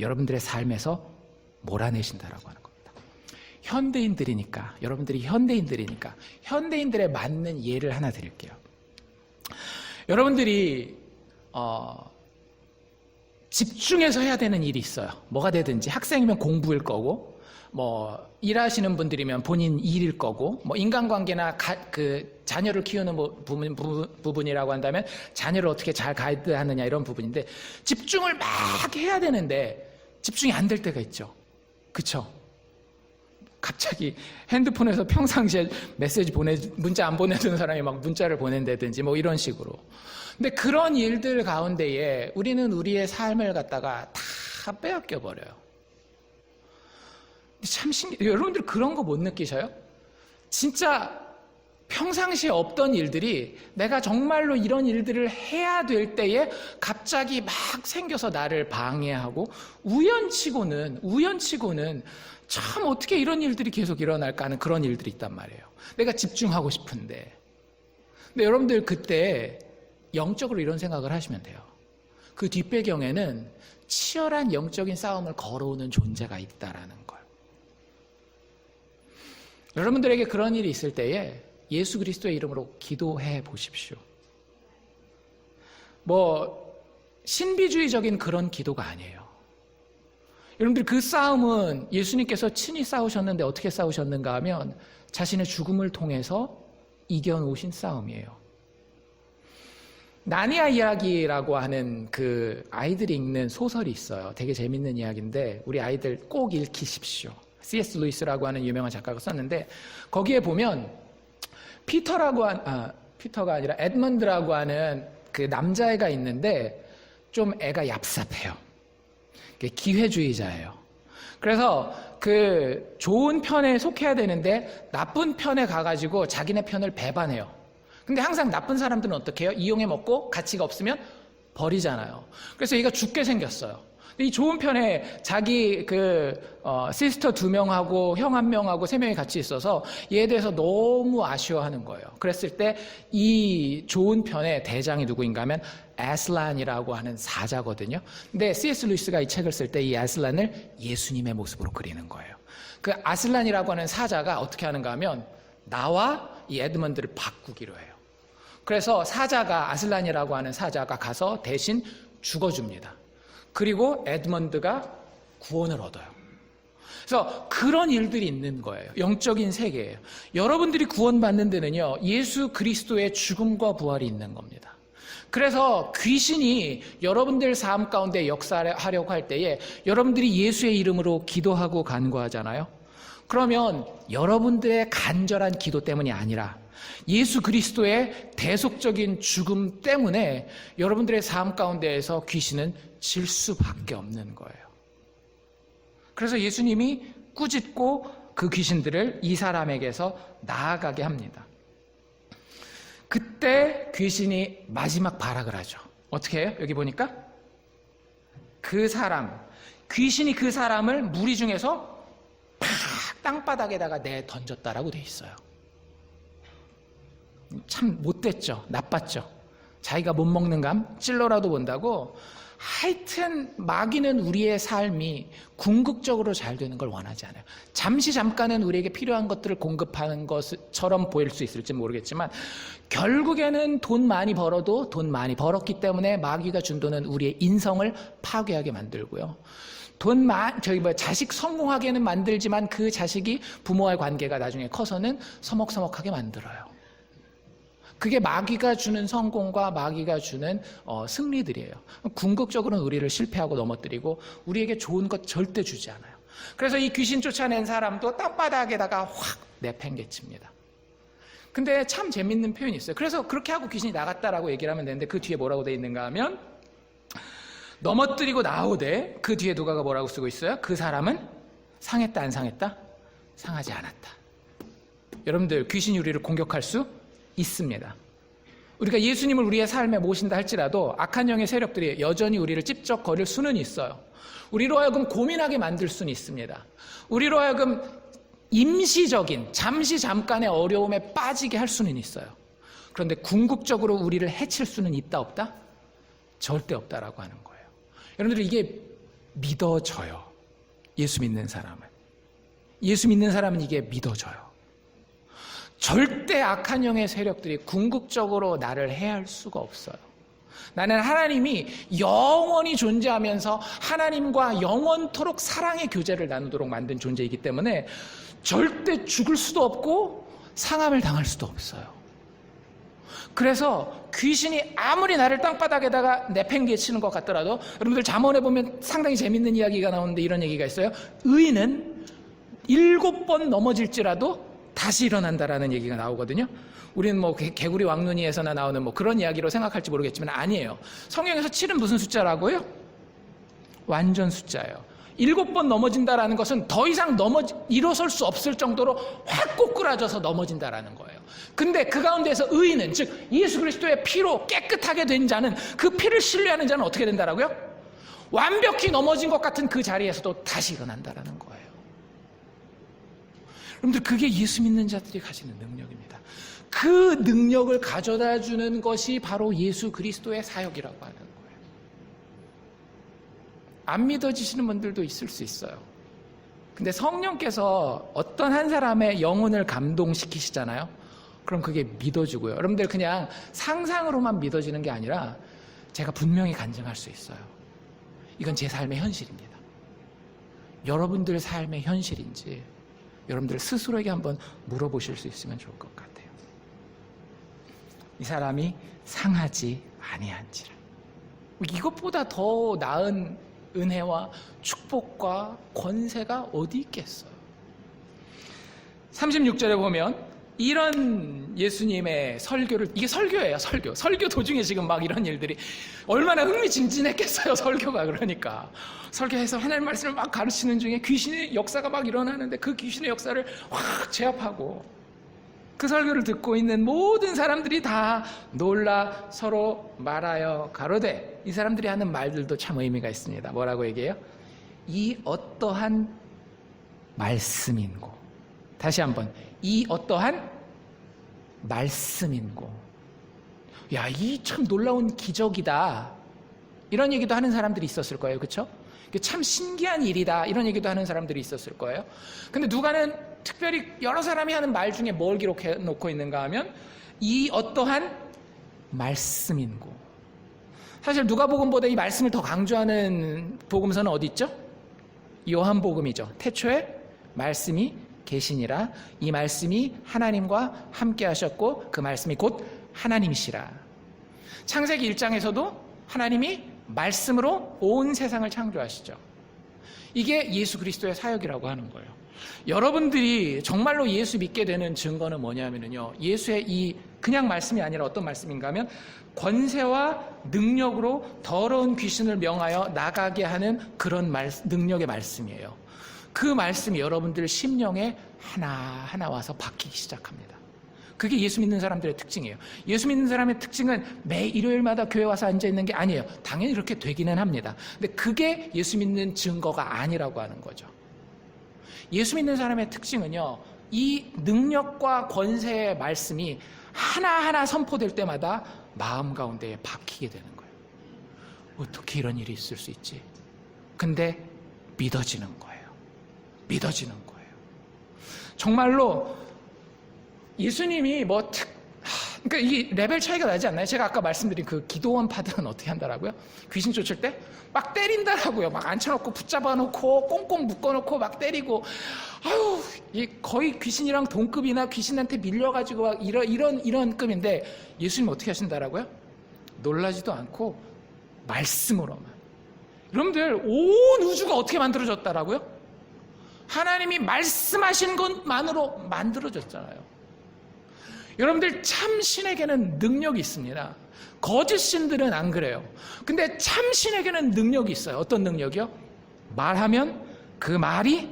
A: 여러분들의 삶에서 몰아내신다라고 하는 겁니다. 현대인들이니까, 여러분들이 현대인들이니까 현대인들에 맞는 예를 하나 드릴게요. 여러분들이 집중해서 해야 되는 일이 있어요. 뭐가 되든지, 학생이면 공부일 거고, 일하시는 분들이면 본인 일일 거고, 인간관계나 자녀를 키우는 부분이라고 한다면 자녀를 어떻게 잘 가이드하느냐 이런 부분인데, 집중을 막 해야 되는데 집중이 안 될 때가 있죠. 그쵸? 갑자기 핸드폰에서 평상시에 문자 안 보내주는 사람이 막 문자를 보낸다든지 이런 식으로. 근데 그런 일들 가운데에 우리는 우리의 삶을 갖다가 다 빼앗겨 버려요. 참 신기해요. 여러분들 그런 거 못 느끼셔요? 진짜 평상시에 없던 일들이 내가 정말로 이런 일들을 해야 될 때에 갑자기 막 생겨서 나를 방해하고, 우연치고는 참 어떻게 이런 일들이 계속 일어날까 하는 그런 일들이 있단 말이에요. 내가 집중하고 싶은데. 근데 여러분들 그때 영적으로 이런 생각을 하시면 돼요. 그 뒷배경에는 치열한 영적인 싸움을 걸어오는 존재가 있다라는 걸. 여러분들에게 그런 일이 있을 때에 예수 그리스도의 이름으로 기도해 보십시오. 신비주의적인 그런 기도가 아니에요. 여러분들 그 싸움은 예수님께서 친히 싸우셨는데 어떻게 싸우셨는가 하면 자신의 죽음을 통해서 이겨놓으신 싸움이에요. 나니아 이야기라고 하는 그 아이들이 읽는 소설이 있어요. 되게 재밌는 이야기인데 우리 아이들 꼭 읽히십시오. C.S. 루이스라고 하는 유명한 작가가 썼는데, 거기에 보면 피터가 아니라 에드먼드라고 하는 그 남자애가 있는데 좀 애가 얍삽해요. 기회주의자예요. 그래서 그 좋은 편에 속해야 되는데 나쁜 편에 가가지고 자기네 편을 배반해요. 근데 항상 나쁜 사람들은 어떻게 해요? 이용해 먹고 가치가 없으면 버리잖아요. 그래서 얘가 죽게 생겼어요. 이 좋은 편에 자기 시스터 2명하고 형 1명하고 3명이 같이 있어서 얘에 대해서 너무 아쉬워하는 거예요. 그랬을 때 이 좋은 편의 대장이 누구인가 하면 아슬란이라고 하는 사자거든요. 근데 C.S. 루이스가 이 책을 쓸 때 이 아슬란을 예수님의 모습으로 그리는 거예요. 그 아슬란이라고 하는 사자가 어떻게 하는가 하면 나와 이 에드먼드를 바꾸기로 해요. 그래서 아슬란이라고 하는 사자가 가서 대신 죽어줍니다. 그리고 에드먼드가 구원을 얻어요. 그래서 그런 일들이 있는 거예요. 영적인 세계예요. 여러분들이 구원받는 데는요, 예수 그리스도의 죽음과 부활이 있는 겁니다. 그래서 귀신이 여러분들 삶 가운데 역사하려고 할 때에 여러분들이 예수의 이름으로 기도하고 간구하잖아요. 그러면 여러분들의 간절한 기도 때문이 아니라 예수 그리스도의 대속적인 죽음 때문에 여러분들의 삶 가운데에서 귀신은 질 수밖에 없는 거예요. 그래서 예수님이 꾸짖고 그 귀신들을 이 사람에게서 나아가게 합니다. 그때 귀신이 마지막 발악을 하죠. 어떻게 해요? 여기 보니까 귀신이 그 사람을 무리 중에서 팍 땅바닥에다가 내던졌다라고 돼 있어요. 참 못됐죠. 나빴죠. 자기가 못 먹는 감 찔러라도 본다고. 하여튼 마귀는 우리의 삶이 궁극적으로 잘 되는 걸 원하지 않아요. 잠깐은 우리에게 필요한 것들을 공급하는 것처럼 보일 수 있을지 모르겠지만 결국에는 돈 많이 벌어도 돈 많이 벌었기 때문에 마귀가 준 돈은 우리의 인성을 파괴하게 만들고요. 자식 성공하게는 만들지만 그 자식이 부모와의 관계가 나중에 커서는 서먹서먹하게 만들어요. 그게 마귀가 주는 성공과 마귀가 주는 승리들이에요. 궁극적으로는 우리를 실패하고 넘어뜨리고 우리에게 좋은 것 절대 주지 않아요. 그래서 이 귀신 쫓아낸 사람도 땅바닥에다가 확 내팽개칩니다. 근데 참 재밌는 표현이 있어요. 그래서 그렇게 하고 귀신이 나갔다라고 얘기를 하면 되는데 그 뒤에 뭐라고 돼 있는가 하면 넘어뜨리고 나오되 그 뒤에 누가가 뭐라고 쓰고 있어요? 그 사람은 상했다 안 상했다? 상하지 않았다. 여러분들 귀신이 우리를 공격할 수 있습니다. 우리가 예수님을 우리의 삶에 모신다 할지라도 악한 영의 세력들이 여전히 우리를 찝쩍거릴 수는 있어요. 우리로 하여금 고민하게 만들 수는 있습니다. 우리로 하여금 임시적인 잠깐의 어려움에 빠지게 할 수는 있어요. 그런데 궁극적으로 우리를 해칠 수는 있다 없다? 절대 없다라고 하는 거예요. 여러분들 이게 믿어져요. 예수 믿는 사람은 이게 믿어져요. 절대 악한 영의 세력들이 궁극적으로 나를 해할 수가 없어요. 나는 하나님이 영원히 존재하면서 하나님과 영원토록 사랑의 교제를 나누도록 만든 존재이기 때문에 절대 죽을 수도 없고 상함을 당할 수도 없어요. 그래서 귀신이 아무리 나를 땅바닥에다가 내팽개치는 것 같더라도 여러분들 잠언에 보면 상당히 재밌는 이야기가 나오는데 이런 얘기가 있어요. 의인은 7번 넘어질지라도 다시 일어난다라는 얘기가 나오거든요. 우리는 뭐 개구리 왕눈이에서나 나오는 뭐 그런 이야기로 생각할지 모르겠지만 아니에요. 성경에서 7은 무슨 숫자라고요? 완전 숫자예요. 7번 넘어진다라는 것은 더 이상 일어설 수 없을 정도로 확 꼬꾸라져서 넘어진다라는 거예요. 근데 그 가운데서 의인은, 즉 예수 그리스도의 피로 깨끗하게 된 자는, 그 피를 신뢰하는 자는 어떻게 된다라고요? 완벽히 넘어진 것 같은 그 자리에서도 다시 일어난다라는 거예요. 여러분들 그게 예수 믿는 자들이 가지는 능력입니다. 그 능력을 가져다 주는 것이 바로 예수 그리스도의 사역이라고 하는 거예요. 안 믿어지시는 분들도 있을 수 있어요. 근데 성령께서 어떤 한 사람의 영혼을 감동시키시잖아요. 그럼 그게 믿어지고요. 여러분들 그냥 상상으로만 믿어지는 게 아니라 제가 분명히 간증할 수 있어요. 이건 제 삶의 현실입니다. 여러분들 삶의 현실인지 여러분들 스스로에게 한번 물어보실 수 있으면 좋을 것 같아요. 이 사람이 상하지 아니한지라. 이것보다 더 나은 은혜와 축복과 권세가 어디 있겠어요? 36절에 보면 이런 예수님의 설교를, 이게 설교예요. 설교 도중에 지금 막 이런 일들이 얼마나 흥미진진했겠어요. 설교가. 그러니까 설교해서 하나님 말씀을 막 가르치는 중에 귀신의 역사가 막 일어나는데 그 귀신의 역사를 확 제압하고 그 설교를 듣고 있는 모든 사람들이 다 놀라 서로 말하여 가로되, 이 사람들이 하는 말들도 참 의미가 있습니다. 뭐라고 얘기해요? 이 어떠한 말씀인고. 다시 한번, 이 어떠한 말씀인고. 야, 이 참 놀라운 기적이다. 이런 얘기도 하는 사람들이 있었을 거예요. 그렇죠? 참 신기한 일이다. 이런 얘기도 하는 사람들이 있었을 거예요. 근데 누가는 특별히 여러 사람이 하는 말 중에 뭘 기록해 놓고 있는가 하면 이 어떠한 말씀인고. 사실 누가복음보다 이 말씀을 더 강조하는 복음서는 어디 있죠? 요한복음이죠. 태초에 말씀이 계시니라. 이 말씀이 하나님과 함께 하셨고 그 말씀이 곧 하나님이시라. 창세기 1장에서도 하나님이 말씀으로 온 세상을 창조하시죠. 이게 예수 그리스도의 사역이라고 하는 거예요. 여러분들이 정말로 예수 믿게 되는 증거는 뭐냐면요, 예수의 이 그냥 말씀이 아니라 어떤 말씀인가 하면 권세와 능력으로 더러운 귀신을 명하여 나가게 하는 그런 능력의 말씀이에요. 그 말씀이 여러분들 심령에 하나하나 와서 바뀌기 시작합니다. 그게 예수 믿는 사람들의 특징이에요. 예수 믿는 사람의 특징은 매 일요일마다 교회 와서 앉아있는 게 아니에요. 당연히 그렇게 되기는 합니다. 근데 그게 예수 믿는 증거가 아니라고 하는 거죠. 예수 믿는 사람의 특징은요, 이 능력과 권세의 말씀이 하나하나 선포될 때마다 마음 가운데에 박히게 되는 거예요. 어떻게 이런 일이 있을 수 있지? 근데 믿어지는 거예요. 믿어지는 거예요. 정말로 예수님이 그러니까 이 레벨 차이가 나지 않나요? 제가 아까 말씀드린 그 기도원 파들은 어떻게 한다라고요? 귀신 쫓을 때 막 때린다라고요. 막 앉혀놓고 붙잡아놓고 꽁꽁 묶어놓고 막 때리고, 아유, 거의 귀신이랑 동급이나 귀신한테 밀려가지고 막 이런 급인데 예수님 어떻게 하신다라고요? 놀라지도 않고 말씀으로만. 여러분들 온 우주가 어떻게 만들어졌다라고요? 하나님이 말씀하신 것만으로 만들어졌잖아요. 여러분들 참 신에게는 능력이 있습니다. 거짓 신들은 안 그래요. 근데 참 신에게는 능력이 있어요. 어떤 능력이요? 말하면 그 말이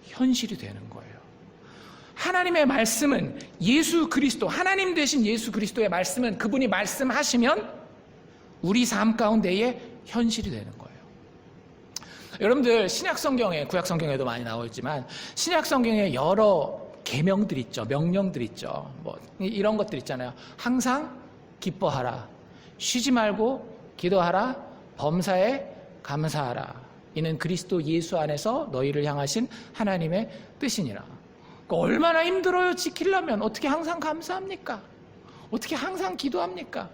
A: 현실이 되는 거예요. 하나님의 말씀은 예수 그리스도, 하나님 되신 예수 그리스도의 말씀은 그분이 말씀하시면 우리 삶 가운데에 현실이 되는 거예요. 여러분들 신약 성경에, 구약 성경에도 많이 나와 있지만 신약 성경에 여러 계명들 있죠. 명령들 있죠. 뭐 이런 것들 있잖아요. 항상 기뻐하라. 쉬지 말고 기도하라. 범사에 감사하라. 이는 그리스도 예수 안에서 너희를 향하신 하나님의 뜻이니라. 그러니까 얼마나 힘들어요. 지키려면. 어떻게 항상 감사합니까? 어떻게 항상 기도합니까?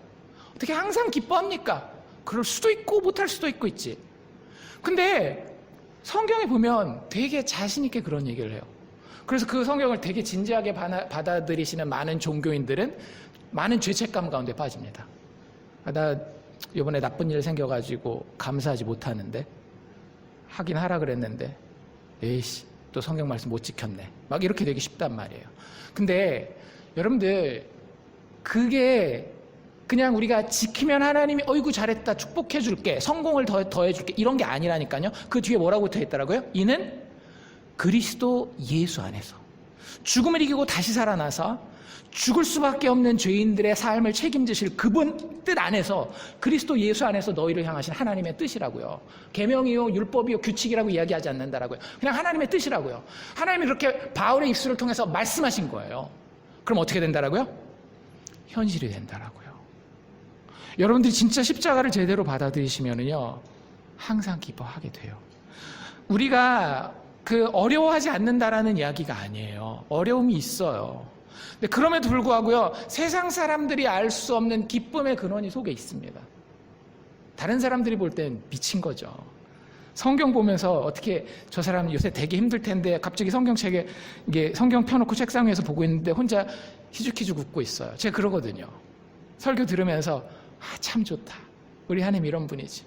A: 어떻게 항상 기뻐합니까? 그럴 수도 있고 못할 수도 있고 있지. 근데 성경에 보면 되게 자신 있게 그런 얘기를 해요. 그래서 그 성경을 되게 진지하게 받아들이시는 많은 종교인들은 많은 죄책감 가운데 빠집니다. 나 이번에 나쁜 일 생겨가지고 감사하지 못하는데, 하긴 하라 그랬는데 에이씨 또 성경 말씀 못 지켰네, 막 이렇게 되기 쉽단 말이에요. 근데 여러분들 그게 그냥 우리가 지키면 하나님이 어이구 잘했다 축복해 줄게 성공을 더해 줄게 이런 게 아니라니까요. 그 뒤에 뭐라고 붙어 있더라고요? 이는 그리스도 예수 안에서 죽음을 이기고 다시 살아나서 죽을 수밖에 없는 죄인들의 삶을 책임지실 그분 뜻 안에서, 그리스도 예수 안에서 너희를 향하신 하나님의 뜻이라고요. 계명이요 율법이요 규칙이라고 이야기하지 않는다라고요. 그냥 하나님의 뜻이라고요. 하나님이 그렇게 바울의 입술을 통해서 말씀하신 거예요. 그럼 어떻게 된다라고요? 현실이 된다라고요. 여러분들이 진짜 십자가를 제대로 받아들이시면은요 항상 기뻐하게 돼요. 우리가 어려워하지 않는다라는 이야기가 아니에요. 어려움이 있어요. 근데 그럼에도 불구하고요 세상 사람들이 알 수 없는 기쁨의 근원이 속에 있습니다. 다른 사람들이 볼 땐 미친 거죠. 성경 보면서 어떻게 저 사람 요새 되게 힘들 텐데 갑자기 성경책에 이게 성경 펴놓고 책상 위에서 보고 있는데 혼자 희죽희죽 웃고 있어요. 제가 그러거든요. 설교 들으면서 참 좋다. 우리 하나님 이런 분이지.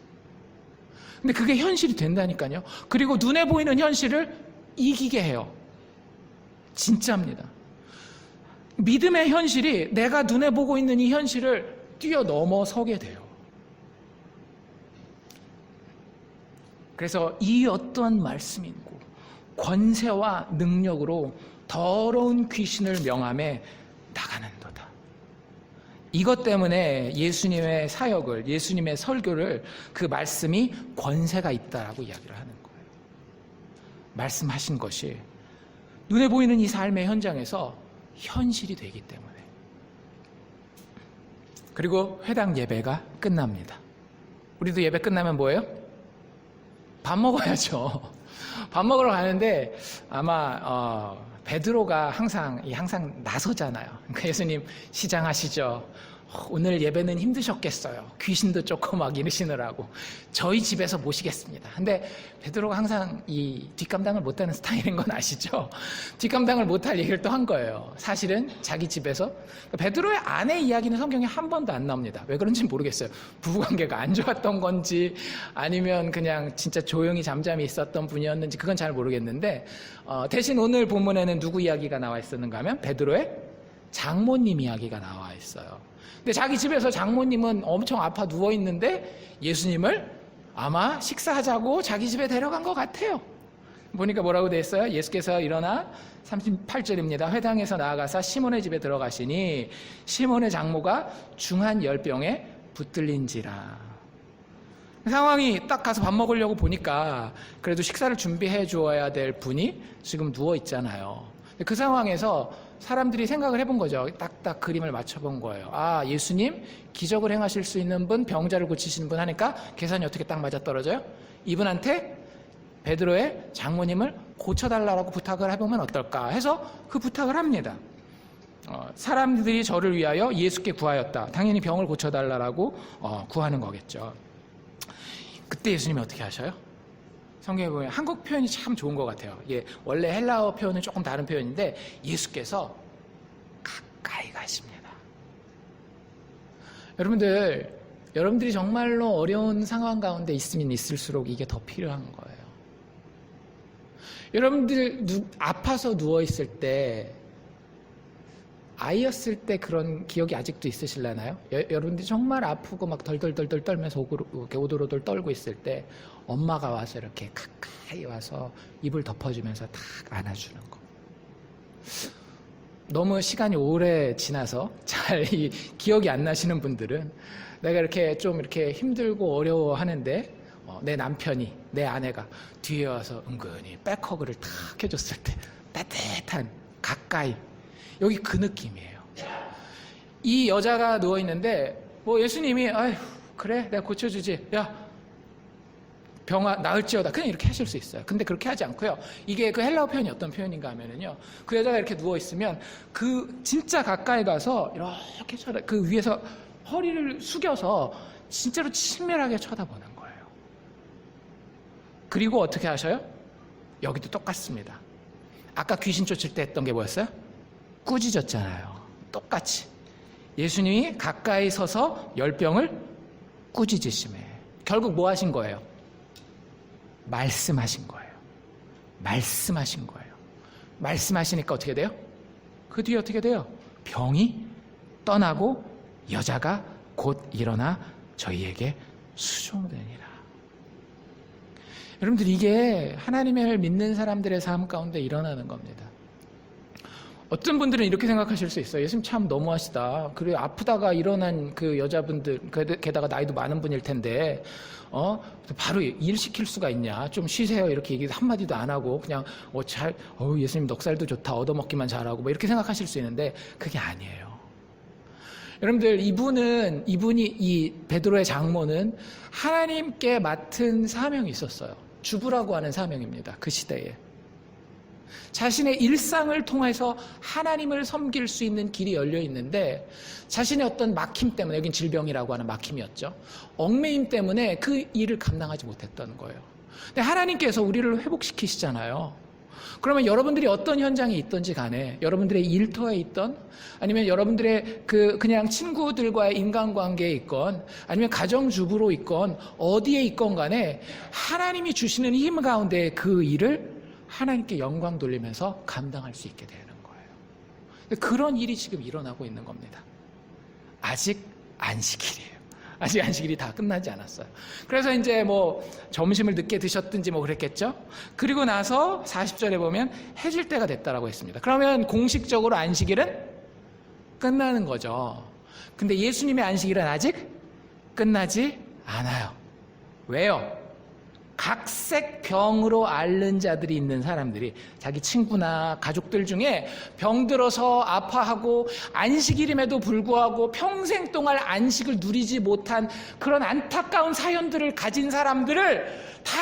A: 근데 그게 현실이 된다니까요. 그리고 눈에 보이는 현실을 이기게 해요. 진짜입니다. 믿음의 현실이 내가 눈에 보고 있는 이 현실을 뛰어넘어서게 돼요. 그래서 이 어떠한 말씀이고 권세와 능력으로 더러운 귀신을 명함에 나가는도다. 이것 때문에 예수님의 사역을, 예수님의 설교를 그 말씀이 권세가 있다라고 이야기를 하는 거예요. 말씀하신 것이 눈에 보이는 이 삶의 현장에서 현실이 되기 때문에. 그리고 회당 예배가 끝납니다. 우리도 예배 끝나면 뭐예요? 밥 먹어야죠. 밥 먹으러 가는데 아마 베드로가 항상 나서잖아요. 그러니까 예수님 시장하시죠. 오늘 예배는 힘드셨겠어요. 귀신도 쫓고 막 이러시느라고. 저희 집에서 모시겠습니다. 근데 베드로가 항상 이 뒷감당을 못하는 스타일인 건 아시죠? 뒷감당을 못할 얘기를 또 한 거예요. 사실은 자기 집에서. 베드로의 아내 이야기는 성경에 한 번도 안 나옵니다. 왜 그런지 모르겠어요. 부부관계가 안 좋았던 건지 아니면 그냥 진짜 조용히 잠잠히 있었던 분이었는지 그건 잘 모르겠는데 대신 오늘 본문에는 누구 이야기가 나와 있었는가 하면 베드로의 장모님 이야기가 나와 있어요. 근데 자기 집에서 장모님은 엄청 아파 누워있는데 예수님을 아마 식사하자고 자기 집에 데려간 것 같아요. 보니까 뭐라고 돼 있어요? 예수께서 일어나 38절입니다. 회당에서 나아가서 시몬의 집에 들어가시니 시몬의 장모가 중한 열병에 붙들린지라. 상황이 딱 가서 밥 먹으려고 보니까 그래도 식사를 준비해 주어야 될 분이 지금 누워 있잖아요. 그 상황에서 사람들이 생각을 해본 거죠. 딱딱 그림을 맞춰본 거예요. 아, 예수님 기적을 행하실 수 있는 분, 병자를 고치시는 분 하니까 계산이 어떻게 딱 맞아떨어져요? 이분한테 베드로의 장모님을 고쳐달라고 부탁을 해보면 어떨까 해서 그 부탁을 합니다. 사람들이 저를 위하여 예수께 구하였다. 당연히 병을 고쳐달라고 구하는 거겠죠. 그때 예수님이 어떻게 하셔요? 성경에 보면 한국 표현이 참 좋은 것 같아요. 예, 원래 헬라어 표현은 조금 다른 표현인데 예수께서 가까이 가십니다. 여러분들이 정말로 어려운 상황 가운데 있으면 있을수록 이게 더 필요한 거예요. 여러분들 아파서 누워있을 때, 아이였을 때 그런 기억이 아직도 있으실라나요? 여러분들이 정말 아프고 막 덜덜덜덜 떨면서 오돌오돌 떨고 있을 때 엄마가 와서 이렇게 가까이 와서 입을 덮어주면서 탁 안아주는 거. 너무 시간이 오래 지나서 잘 기억이 안 나시는 분들은 내가 이렇게 좀 이렇게 힘들고 어려워하는데 내 남편이, 내 아내가 뒤에 와서 은근히 백허그를 탁 해줬을 때 따뜻한 가까이, 여기 그 느낌이에요. 이 여자가 누워있는데 예수님이 아휴 그래 내가 고쳐주지, 야 병아 나을지어다, 그냥 이렇게 하실 수 있어요. 근데 그렇게 하지 않고요, 이게 그 헬라어 표현이 어떤 표현인가 하면은요, 그 여자가 이렇게 누워있으면 그 진짜 가까이 가서 이렇게 그 위에서 허리를 숙여서 진짜로 친밀하게 쳐다보는 거예요. 그리고 어떻게 하셔요? 여기도 똑같습니다. 아까 귀신 쫓을 때 했던 게 뭐였어요? 꾸짖었잖아요. 똑같이 예수님이 가까이 서서 열병을 꾸짖으시며 결국 뭐 하신 거예요? 말씀하신 거예요. 말씀하신 거예요. 말씀하시니까 어떻게 돼요? 그 뒤에 어떻게 돼요? 병이 떠나고 여자가 곧 일어나 저희에게 수종되니라. 여러분들, 이게 하나님을 믿는 사람들의 삶 가운데 일어나는 겁니다. 어떤 분들은 이렇게 생각하실 수 있어요. 예수님 참 너무하시다. 그래 아프다가 일어난 그 여자분들, 게다가 나이도 많은 분일 텐데 바로 일 시킬 수가 있냐, 좀 쉬세요 이렇게 얘기 한마디도 안 하고 그냥 예수님 넉살도 좋다, 얻어먹기만 잘하고 이렇게 생각하실 수 있는데 그게 아니에요. 여러분들, 이분이 이 베드로의 장모는 하나님께 맡은 사명이 있었어요. 주부라고 하는 사명입니다. 그 시대에 자신의 일상을 통해서 하나님을 섬길 수 있는 길이 열려 있는데, 자신의 어떤 막힘 때문에, 여긴 질병이라고 하는 막힘이었죠, 얽매임 때문에 그 일을 감당하지 못했던 거예요. 근데 하나님께서 우리를 회복시키시잖아요. 그러면 여러분들이 어떤 현장에 있든지 간에, 여러분들의 일터에 있던, 아니면 여러분들의 그냥 친구들과의 인간관계에 있건, 아니면 가정주부로 있건, 어디에 있건 간에 하나님이 주시는 힘 가운데 그 일을 하나님께 영광 돌리면서 감당할 수 있게 되는 거예요. 그런 일이 지금 일어나고 있는 겁니다. 아직 안식일이에요. 아직 안식일이 다 끝나지 않았어요. 그래서 이제 점심을 늦게 드셨든지 그랬겠죠. 그리고 나서 40절에 보면 해질 때가 됐다라고 했습니다. 그러면 공식적으로 안식일은 끝나는 거죠. 근데 예수님의 안식일은 아직 끝나지 않아요. 왜요? 각색 병으로 앓는 자들이 있는 사람들이, 자기 친구나 가족들 중에 병들어서 아파하고 안식일임에도 불구하고 평생 동안 안식을 누리지 못한 그런 안타까운 사연들을 가진 사람들을 다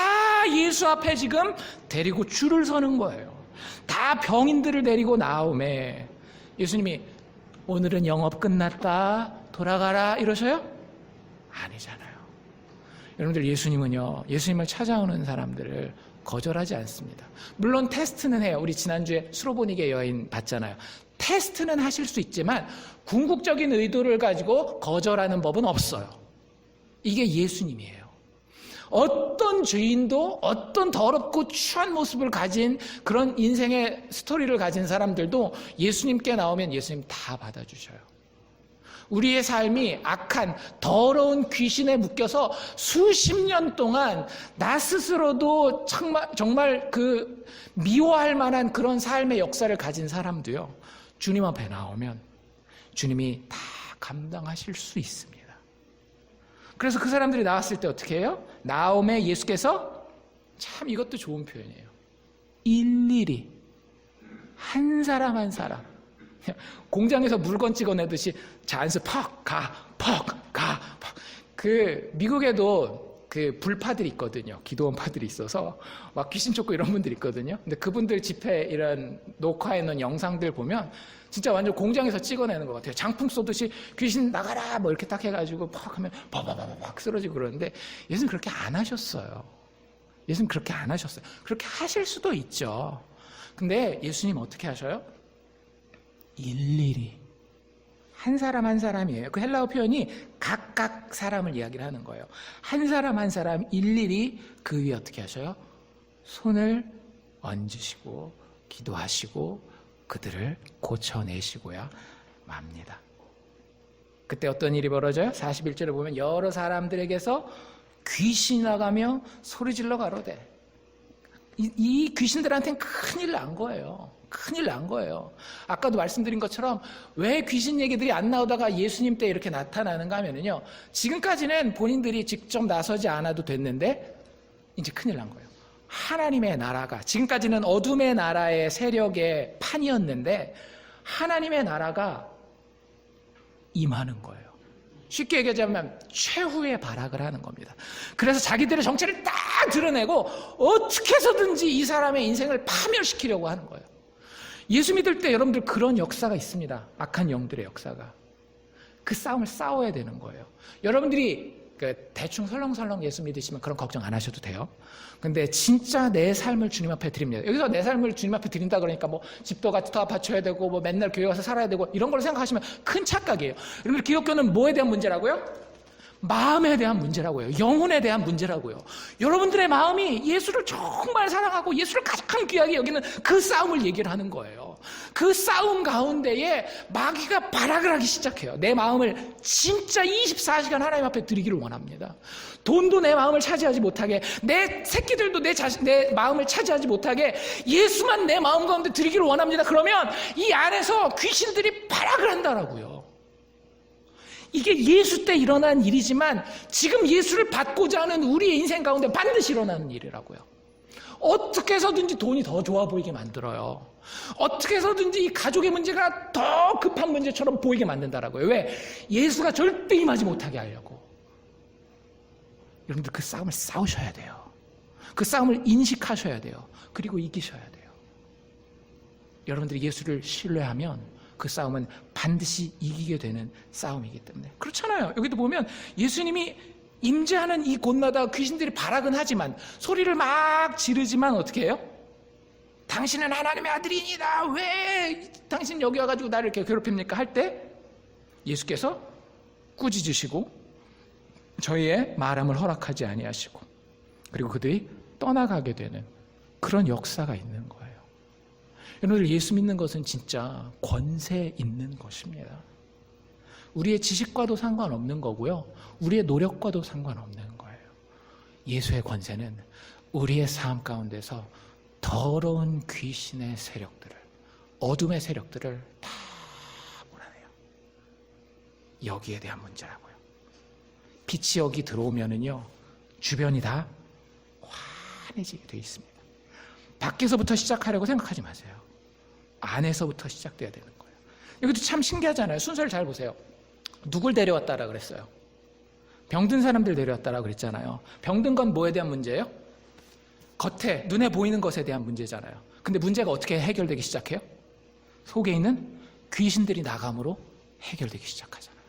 A: 예수 앞에 지금 데리고 줄을 서는 거예요. 다 병인들을 데리고 나오매 예수님이 오늘은 영업 끝났다, 돌아가라 이러셔요? 아니잖아요. 여러분들, 예수님을 찾아오는 사람들을 거절하지 않습니다. 물론 테스트는 해요. 우리 지난주에 수로보니게 여인 봤잖아요. 테스트는 하실 수 있지만 궁극적인 의도를 가지고 거절하는 법은 없어요. 이게 예수님이에요. 어떤 죄인도, 어떤 더럽고 추한 모습을 가진 그런 인생의 스토리를 가진 사람들도 예수님께 나오면 예수님 다 받아주셔요. 우리의 삶이 악한 더러운 귀신에 묶여서 수십 년 동안 나 스스로도 정말 미워할 만한 그런 삶의 역사를 가진 사람도요, 주님 앞에 나오면 주님이 다 감당하실 수 있습니다. 그래서 그 사람들이 나왔을 때 어떻게 해요? 나오매 예수께서, 참 이것도 좋은 표현이에요, 일일이 한 사람 한 사람 공장에서 물건 찍어내듯이 잔스 퍽 가, 퍽 가, 퍽. 그 미국에도 그 불파들이 있거든요. 기도원파들이 있어서 막 귀신 쫓고 이런 분들이 있거든요. 근데 그분들 집회 이런 녹화해 놓은 영상들 보면 진짜 완전 공장에서 찍어내는 것 같아요. 장풍 쏘듯이 귀신 나가라 뭐 이렇게 딱 해가지고 퍽 하면 바바바박 쓰러지고 그러는데 예수님 그렇게 안 하셨어요. 예수님 그렇게 안 하셨어요. 그렇게 하실 수도 있죠. 근데 예수님 어떻게 하셔요? 일일이 한 사람 한 사람이에요. 그 헬라어 표현이 각각 사람을 이야기를 하는 거예요. 한 사람 한 사람 일일이 그 위에 어떻게 하셔요? 손을 얹으시고 기도하시고 그들을 고쳐내시고야 맙니다. 그때 어떤 일이 벌어져요? 41절에 보면 여러 사람들에게서 귀신이 나가며 소리질러 가로되. 이 귀신들한테는 큰일 난 거예요. 큰일 난 거예요. 아까도 말씀드린 것처럼 왜 귀신 얘기들이 안 나오다가 예수님 때 이렇게 나타나는가 하면요. 지금까지는 본인들이 직접 나서지 않아도 됐는데 이제 큰일 난 거예요. 하나님의 나라가 지금까지는 어둠의 나라의 세력의 판이었는데 하나님의 나라가 임하는 거예요. 쉽게 얘기하자면 최후의 발악을 하는 겁니다. 그래서 자기들의 정체를 딱 드러내고 어떻게 해서든지 이 사람의 인생을 파멸시키려고 하는 거예요. 예수 믿을 때 여러분들 그런 역사가 있습니다. 악한 영들의 역사가. 그 싸움을 싸워야 되는 거예요. 여러분들이 대충 설렁설렁 예수 믿으시면 그런 걱정 안 하셔도 돼요. 근데 진짜 내 삶을 주님 앞에 드립니다. 여기서 내 삶을 주님 앞에 드린다 그러니까 뭐 집도 같이 다 바쳐야 되고 뭐 맨날 교회 가서 살아야 되고 이런 걸 생각하시면 큰 착각이에요. 여러분들 기독교는 뭐에 대한 문제라고요? 마음에 대한 문제라고요. 영혼에 대한 문제라고요. 여러분들의 마음이 예수를 정말 사랑하고 예수를 가장 귀하게 여기는 그 싸움을 얘기를 하는 거예요. 그 싸움 가운데에 마귀가 발악을 하기 시작해요. 내 마음을 진짜 24시간 하나님 앞에 드리기를 원합니다. 돈도 내 마음을 차지하지 못하게, 내 새끼들도 내 마음을 차지하지 못하게 예수만 내 마음 가운데 드리기를 원합니다. 그러면 이 안에서 귀신들이 발악을 한다라고요. 이게 예수 때 일어난 일이지만 지금 예수를 받고자 하는 우리의 인생 가운데 반드시 일어나는 일이라고요. 어떻게 해서든지 돈이 더 좋아 보이게 만들어요. 어떻게 해서든지 이 가족의 문제가 더 급한 문제처럼 보이게 만든다라고요. 왜? 예수가 절대 임하지 못하게 하려고. 여러분들 그 싸움을 싸우셔야 돼요. 그 싸움을 인식하셔야 돼요. 그리고 이기셔야 돼요. 여러분들이 예수를 신뢰하면 그 싸움은 반드시 이기게 되는 싸움이기 때문에. 그렇잖아요. 여기도 보면 예수님이 임재하는 이 곳마다 귀신들이 발악은 하지만 소리를 막 지르지만 어떻게 해요? 당신은 하나님의 아들이니다. 왜 당신 여기 와가지고 나를 이렇게 괴롭힙니까? 할 때 예수께서 꾸짖으시고 저희의 말함을 허락하지 아니하시고 그리고 그들이 떠나가게 되는 그런 역사가 있는 거예요. 여러분들 예수 믿는 것은 진짜 권세 있는 것입니다. 우리의 지식과도 상관없는 거고요. 우리의 노력과도 상관없는 거예요. 예수의 권세는 우리의 삶 가운데서 더러운 귀신의 세력들을, 어둠의 세력들을 다 몰아내요. 여기에 대한 문제라고요. 빛이 여기 들어오면은요, 주변이 다 환해지게 되어 있습니다. 밖에서부터 시작하려고 생각하지 마세요. 안에서부터 시작돼야 되는 거예요. 여기도 참 신기하잖아요. 순서를 잘 보세요. 누굴 데려왔다라 그랬어요? 병든 사람들 데려왔다라 그랬잖아요. 병든 건 뭐에 대한 문제예요? 겉에 눈에 보이는 것에 대한 문제잖아요. 근데 문제가 어떻게 해결되기 시작해요? 속에 있는 귀신들이 나감으로 해결되기 시작하잖아요.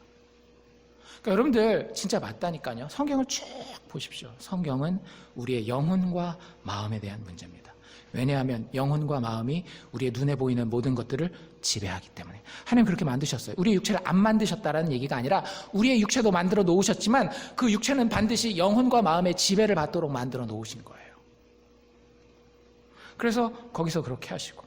A: 그러니까 여러분들 진짜 맞다니까요. 성경을 쭉 보십시오. 성경은 우리의 영혼과 마음에 대한 문제입니다. 왜냐하면 영혼과 마음이 우리의 눈에 보이는 모든 것들을 지배하기 때문에. 하나님 그렇게 만드셨어요. 우리의 육체를 안 만드셨다라는 얘기가 아니라 우리의 육체도 만들어 놓으셨지만 그 육체는 반드시 영혼과 마음의 지배를 받도록 만들어 놓으신 거예요. 그래서 거기서 그렇게 하시고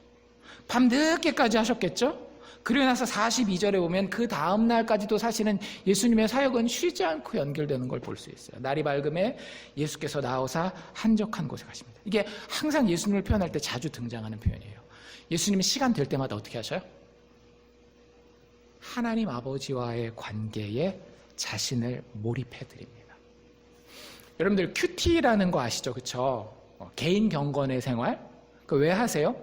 A: 밤늦게까지 하셨겠죠? 그리고 나서 42절에 보면 그 다음 날까지도 사실은 예수님의 사역은 쉬지 않고 연결되는 걸 볼 수 있어요. 날이 밝음에 예수께서 나오사 한적한 곳에 가십니다. 이게 항상 예수님을 표현할 때 자주 등장하는 표현이에요. 예수님이 시간 될 때마다 어떻게 하셔요? 하나님 아버지와의 관계에 자신을 몰입해 드립니다. 여러분들 큐티라는 거 아시죠? 그렇죠? 개인 경건의 생활? 그 왜 하세요?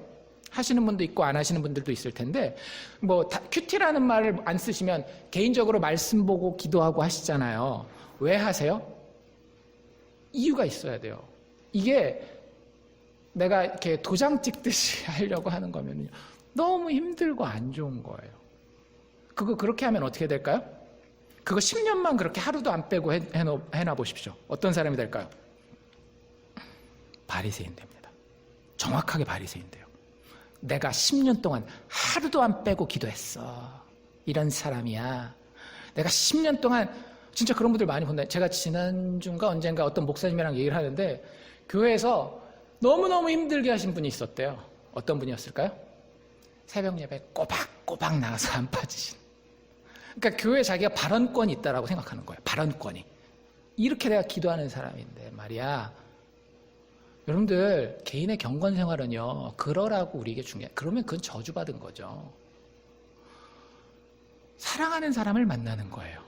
A: 하시는 분도 있고 안 하시는 분들도 있을 텐데 뭐 큐티라는 말을 안 쓰시면 개인적으로 말씀 보고 기도하고 하시잖아요. 왜 하세요? 이유가 있어야 돼요. 이게 내가 이렇게 도장 찍듯이 하려고 하는 거면 너무 힘들고 안 좋은 거예요. 그거 그렇게 하면 어떻게 될까요? 그거 10년만 그렇게 하루도 안 빼고 해놔 보십시오. 어떤 사람이 될까요? 바리새인 됩니다. 정확하게 바리새인 돼요. 내가 10년 동안 하루도 안 빼고 기도했어. 이런 사람이야. 내가 10년 동안 진짜 그런 분들 많이 본다. 제가 지난주인가 언젠가 어떤 목사님이랑 얘기를 하는데 교회에서 너무너무 힘들게 하신 분이 있었대요. 어떤 분이었을까요? 새벽 예배 꼬박꼬박 나가서 안 빠지신. 그러니까 교회에 자기가 발언권이 있다라고 생각하는 거예요. 발언권이. 이렇게 내가 기도하는 사람인데 말이야. 여러분들 개인의 경건 생활은요. 그러라고 우리에게 중요해요. 그러면 그건 저주받은 거죠. 사랑하는 사람을 만나는 거예요.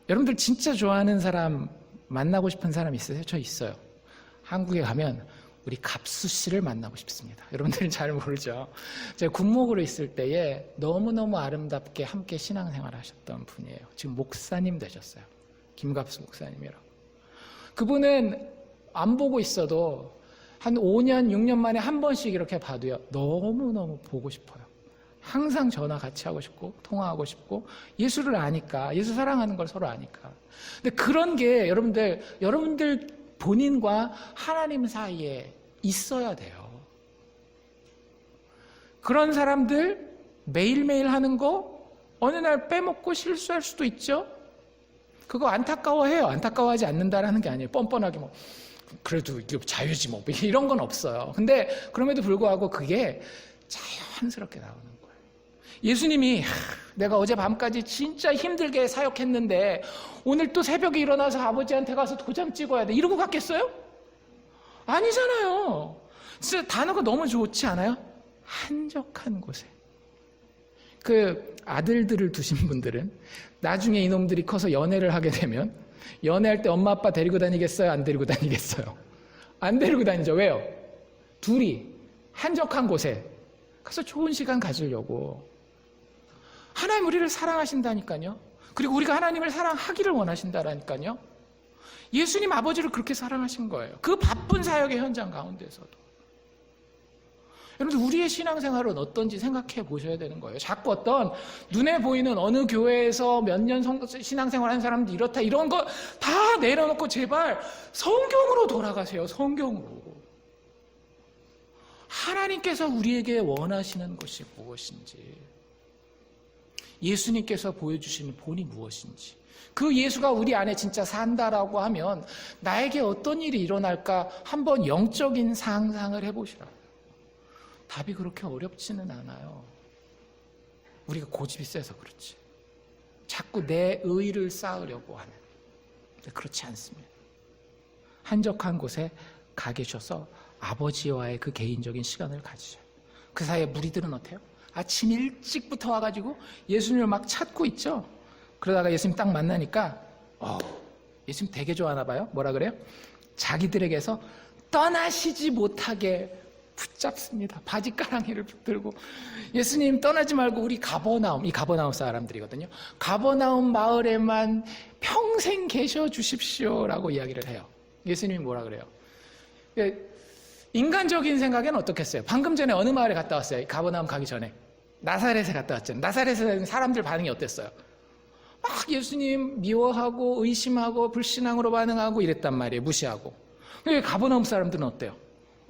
A: 여러분들 진짜 좋아하는 사람 만나고 싶은 사람 있으세요? 저 있어요. 한국에 가면 우리 갑수 씨를 만나고 싶습니다. 여러분들은 잘 모르죠. 제가 군목으로 있을 때에 너무너무 아름답게 함께 신앙생활 하셨던 분이에요. 지금 목사님 되셨어요. 김갑수 목사님이라고. 그분은 안 보고 있어도 한 5년, 6년 만에 한 번씩 이렇게 봐도요. 너무너무 보고 싶어요. 항상 전화 같이 하고 싶고 통화하고 싶고 예수를 아니까, 예수 사랑하는 걸 서로 아니까. 근데 그런 게 여러분들 본인과 하나님 사이에 있어야 돼요. 그런 사람들 매일매일 하는 거 어느 날 빼먹고 실수할 수도 있죠. 그거 안타까워해요. 안타까워하지 않는다라는 게 아니에요. 뻔뻔하게 뭐 그래도 이게 자유지 뭐 이런 건 없어요. 근데 그럼에도 불구하고 그게 자연스럽게 나오는 거예요. 예수님이 내가 어제 밤까지 진짜 힘들게 사역했는데 오늘 또 새벽에 일어나서 아버지한테 가서 도장 찍어야 돼. 이러고 갔겠어요? 아니잖아요. 진짜 단어가 너무 좋지 않아요? 한적한 곳에. 그 아들들을 두신 분들은 나중에 이놈들이 커서 연애를 하게 되면 연애할 때 엄마 아빠 데리고 다니겠어요? 안 데리고 다니겠어요? 안 데리고 다니죠. 왜요? 둘이 한적한 곳에 가서 좋은 시간 가지려고. 하나님 우리를 사랑하신다니까요. 그리고 우리가 하나님을 사랑하기를 원하신다라니까요. 예수님 아버지를 그렇게 사랑하신 거예요. 그 바쁜 사역의 현장 가운데서도. 여러분들 우리의 신앙생활은 어떤지 생각해 보셔야 되는 거예요. 자꾸 어떤 눈에 보이는 어느 교회에서 몇 년 신앙생활 하는 사람들 이렇다 이런 거 다 내려놓고 제발 성경으로 돌아가세요. 성경으로. 하나님께서 우리에게 원하시는 것이 무엇인지, 예수님께서 보여주시는 본이 무엇인지, 그 예수가 우리 안에 진짜 산다라고 하면 나에게 어떤 일이 일어날까 한번 영적인 상상을 해보시라. 답이 그렇게 어렵지는 않아요. 우리가 고집이 세서 그렇지. 자꾸 내 의를 쌓으려고 하는. 근데 그렇지 않습니다. 한적한 곳에 가 계셔서 아버지와의 그 개인적인 시간을 가지셔요. 그 사이에 무리들은 어때요? 아침 일찍부터 와가지고 예수님을 막 찾고 있죠. 그러다가 예수님 딱 만나니까 예수님 되게 좋아하나 봐요. 뭐라 그래요? 자기들에게서 떠나시지 못하게 붙잡습니다. 바지가랑이를 붙들고 예수님 떠나지 말고 우리 가버나움, 이 가버나움 사람들이거든요. 가버나움 마을에만 평생 계셔 주십시오라고 이야기를 해요. 예수님이 뭐라 그래요? 인간적인 생각에는 어떻겠어요? 방금 전에 어느 마을에 갔다 왔어요? 가버나움 가기 전에 나사렛에 갔다 왔잖아요. 나사렛에 사람들 반응이 어땠어요? 막 예수님 미워하고 의심하고 불신앙으로 반응하고 이랬단 말이에요. 무시하고. 근데 가버나움 사람들은 어때요?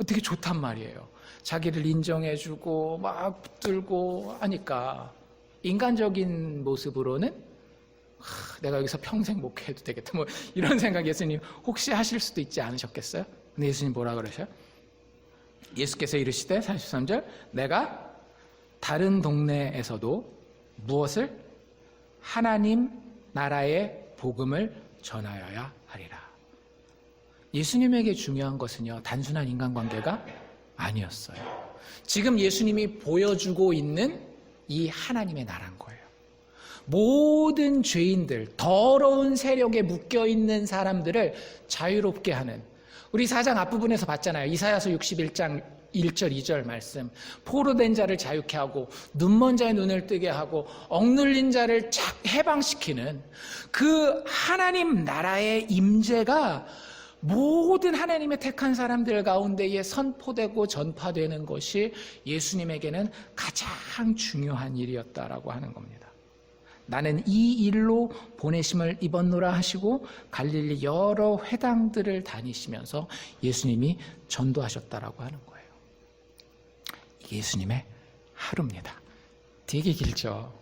A: 되게 좋단 말이에요. 자기를 인정해주고 막 붙들고 하니까 인간적인 모습으로는 내가 여기서 평생 목회해도 되겠다 뭐 이런 생각 예수님 혹시 하실 수도 있지 않으셨겠어요? 근데 예수님 뭐라 그러셔요? 예수께서 이르시되 43절 내가 다른 동네에서도 무엇을? 하나님 나라의 복음을 전하여야 하리라. 예수님에게 중요한 것은요, 단순한 인간관계가 아니었어요. 지금 예수님이 보여주고 있는 이 하나님의 나라인 거예요. 모든 죄인들, 더러운 세력에 묶여있는 사람들을 자유롭게 하는, 우리 4장 앞부분에서 봤잖아요. 이사야서 61장 1절, 2절 말씀. 포로된 자를 자유케 하고 눈먼 자의 눈을 뜨게 하고 억눌린 자를 착 해방시키는 그 하나님 나라의 임재가 모든 하나님의 택한 사람들 가운데에 선포되고 전파되는 것이 예수님에게는 가장 중요한 일이었다라고 하는 겁니다. 나는 이 일로 보내심을 입었노라 하시고 갈릴리 여러 회당들을 다니시면서 예수님이 전도하셨다라고 하는 거예요. 예수님의 하루입니다. 되게 길죠.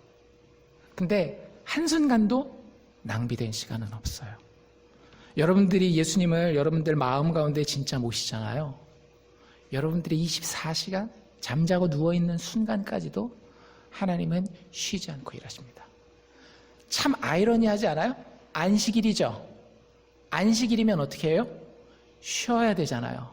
A: 근데 한순간도 낭비된 시간은 없어요. 여러분들이 예수님을 여러분들 마음 가운데 진짜 모시잖아요. 여러분들이 24시간 잠자고 누워있는 순간까지도 하나님은 쉬지 않고 일하십니다. 참 아이러니하지 않아요? 안식일이죠. 안식일이면 어떻게 해요? 쉬어야 되잖아요.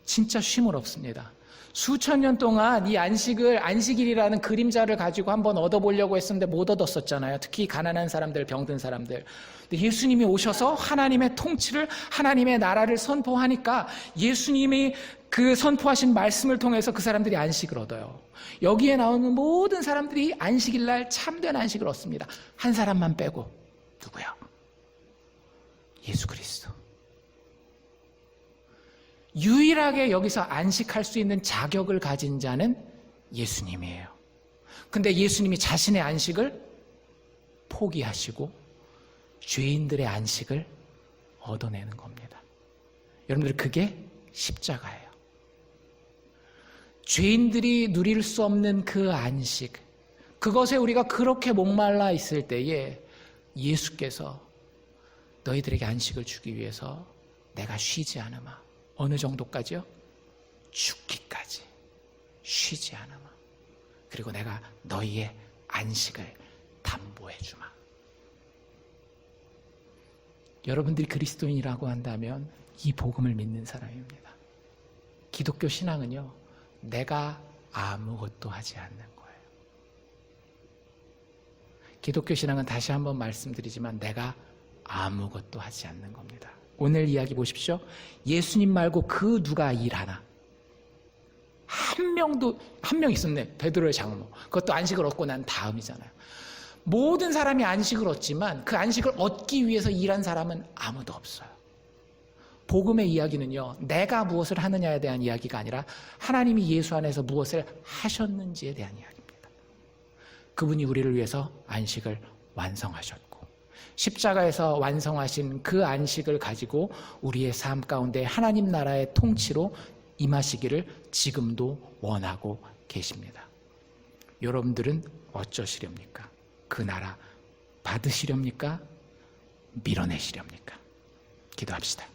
A: 진짜 쉼을 없습니다. 수천 년 동안 이 안식일이라는 그림자를 가지고 한번 얻어보려고 했었는데 못 얻었었잖아요. 특히 가난한 사람들, 병든 사람들. 근데 예수님이 오셔서 하나님의 통치를, 하나님의 나라를 선포하니까 예수님이 그 선포하신 말씀을 통해서 그 사람들이 안식을 얻어요. 여기에 나오는 모든 사람들이 안식일날 참된 안식을 얻습니다. 한 사람만 빼고. 누구야? 예수 그리스도. 유일하게 여기서 안식할 수 있는 자격을 가진 자는 예수님이에요. 근데 예수님이 자신의 안식을 포기하시고 죄인들의 안식을 얻어내는 겁니다. 여러분들, 그게 십자가예요. 죄인들이 누릴 수 없는 그 안식, 그것에 우리가 그렇게 목말라 있을 때에 예수께서 너희들에게 안식을 주기 위해서 내가 쉬지 않으마. 어느 정도까지요? 죽기까지 쉬지 않으마. 그리고 내가 너희의 안식을 담보해 주마. 여러분들이 그리스도인이라고 한다면 이 복음을 믿는 사람입니다. 기독교 신앙은요, 내가 아무것도 하지 않는 거예요. 기독교 신앙은 다시 한번 말씀드리지만 내가 아무것도 하지 않는 겁니다. 오늘 이야기 보십시오. 예수님 말고 그 누가 일하나? 한 명 있었네. 베드로의 장로. 그것도 안식을 얻고 난 다음이잖아요. 모든 사람이 안식을 얻지만 그 안식을 얻기 위해서 일한 사람은 아무도 없어요. 복음의 이야기는요, 내가 무엇을 하느냐에 대한 이야기가 아니라 하나님이 예수 안에서 무엇을 하셨는지에 대한 이야기입니다. 그분이 우리를 위해서 안식을 완성하셨고 십자가에서 완성하신 그 안식을 가지고 우리의 삶 가운데 하나님 나라의 통치로 임하시기를 지금도 원하고 계십니다. 여러분들은 어쩌시렵니까? 그 나라 받으시렵니까? 밀어내시렵니까? 기도합시다.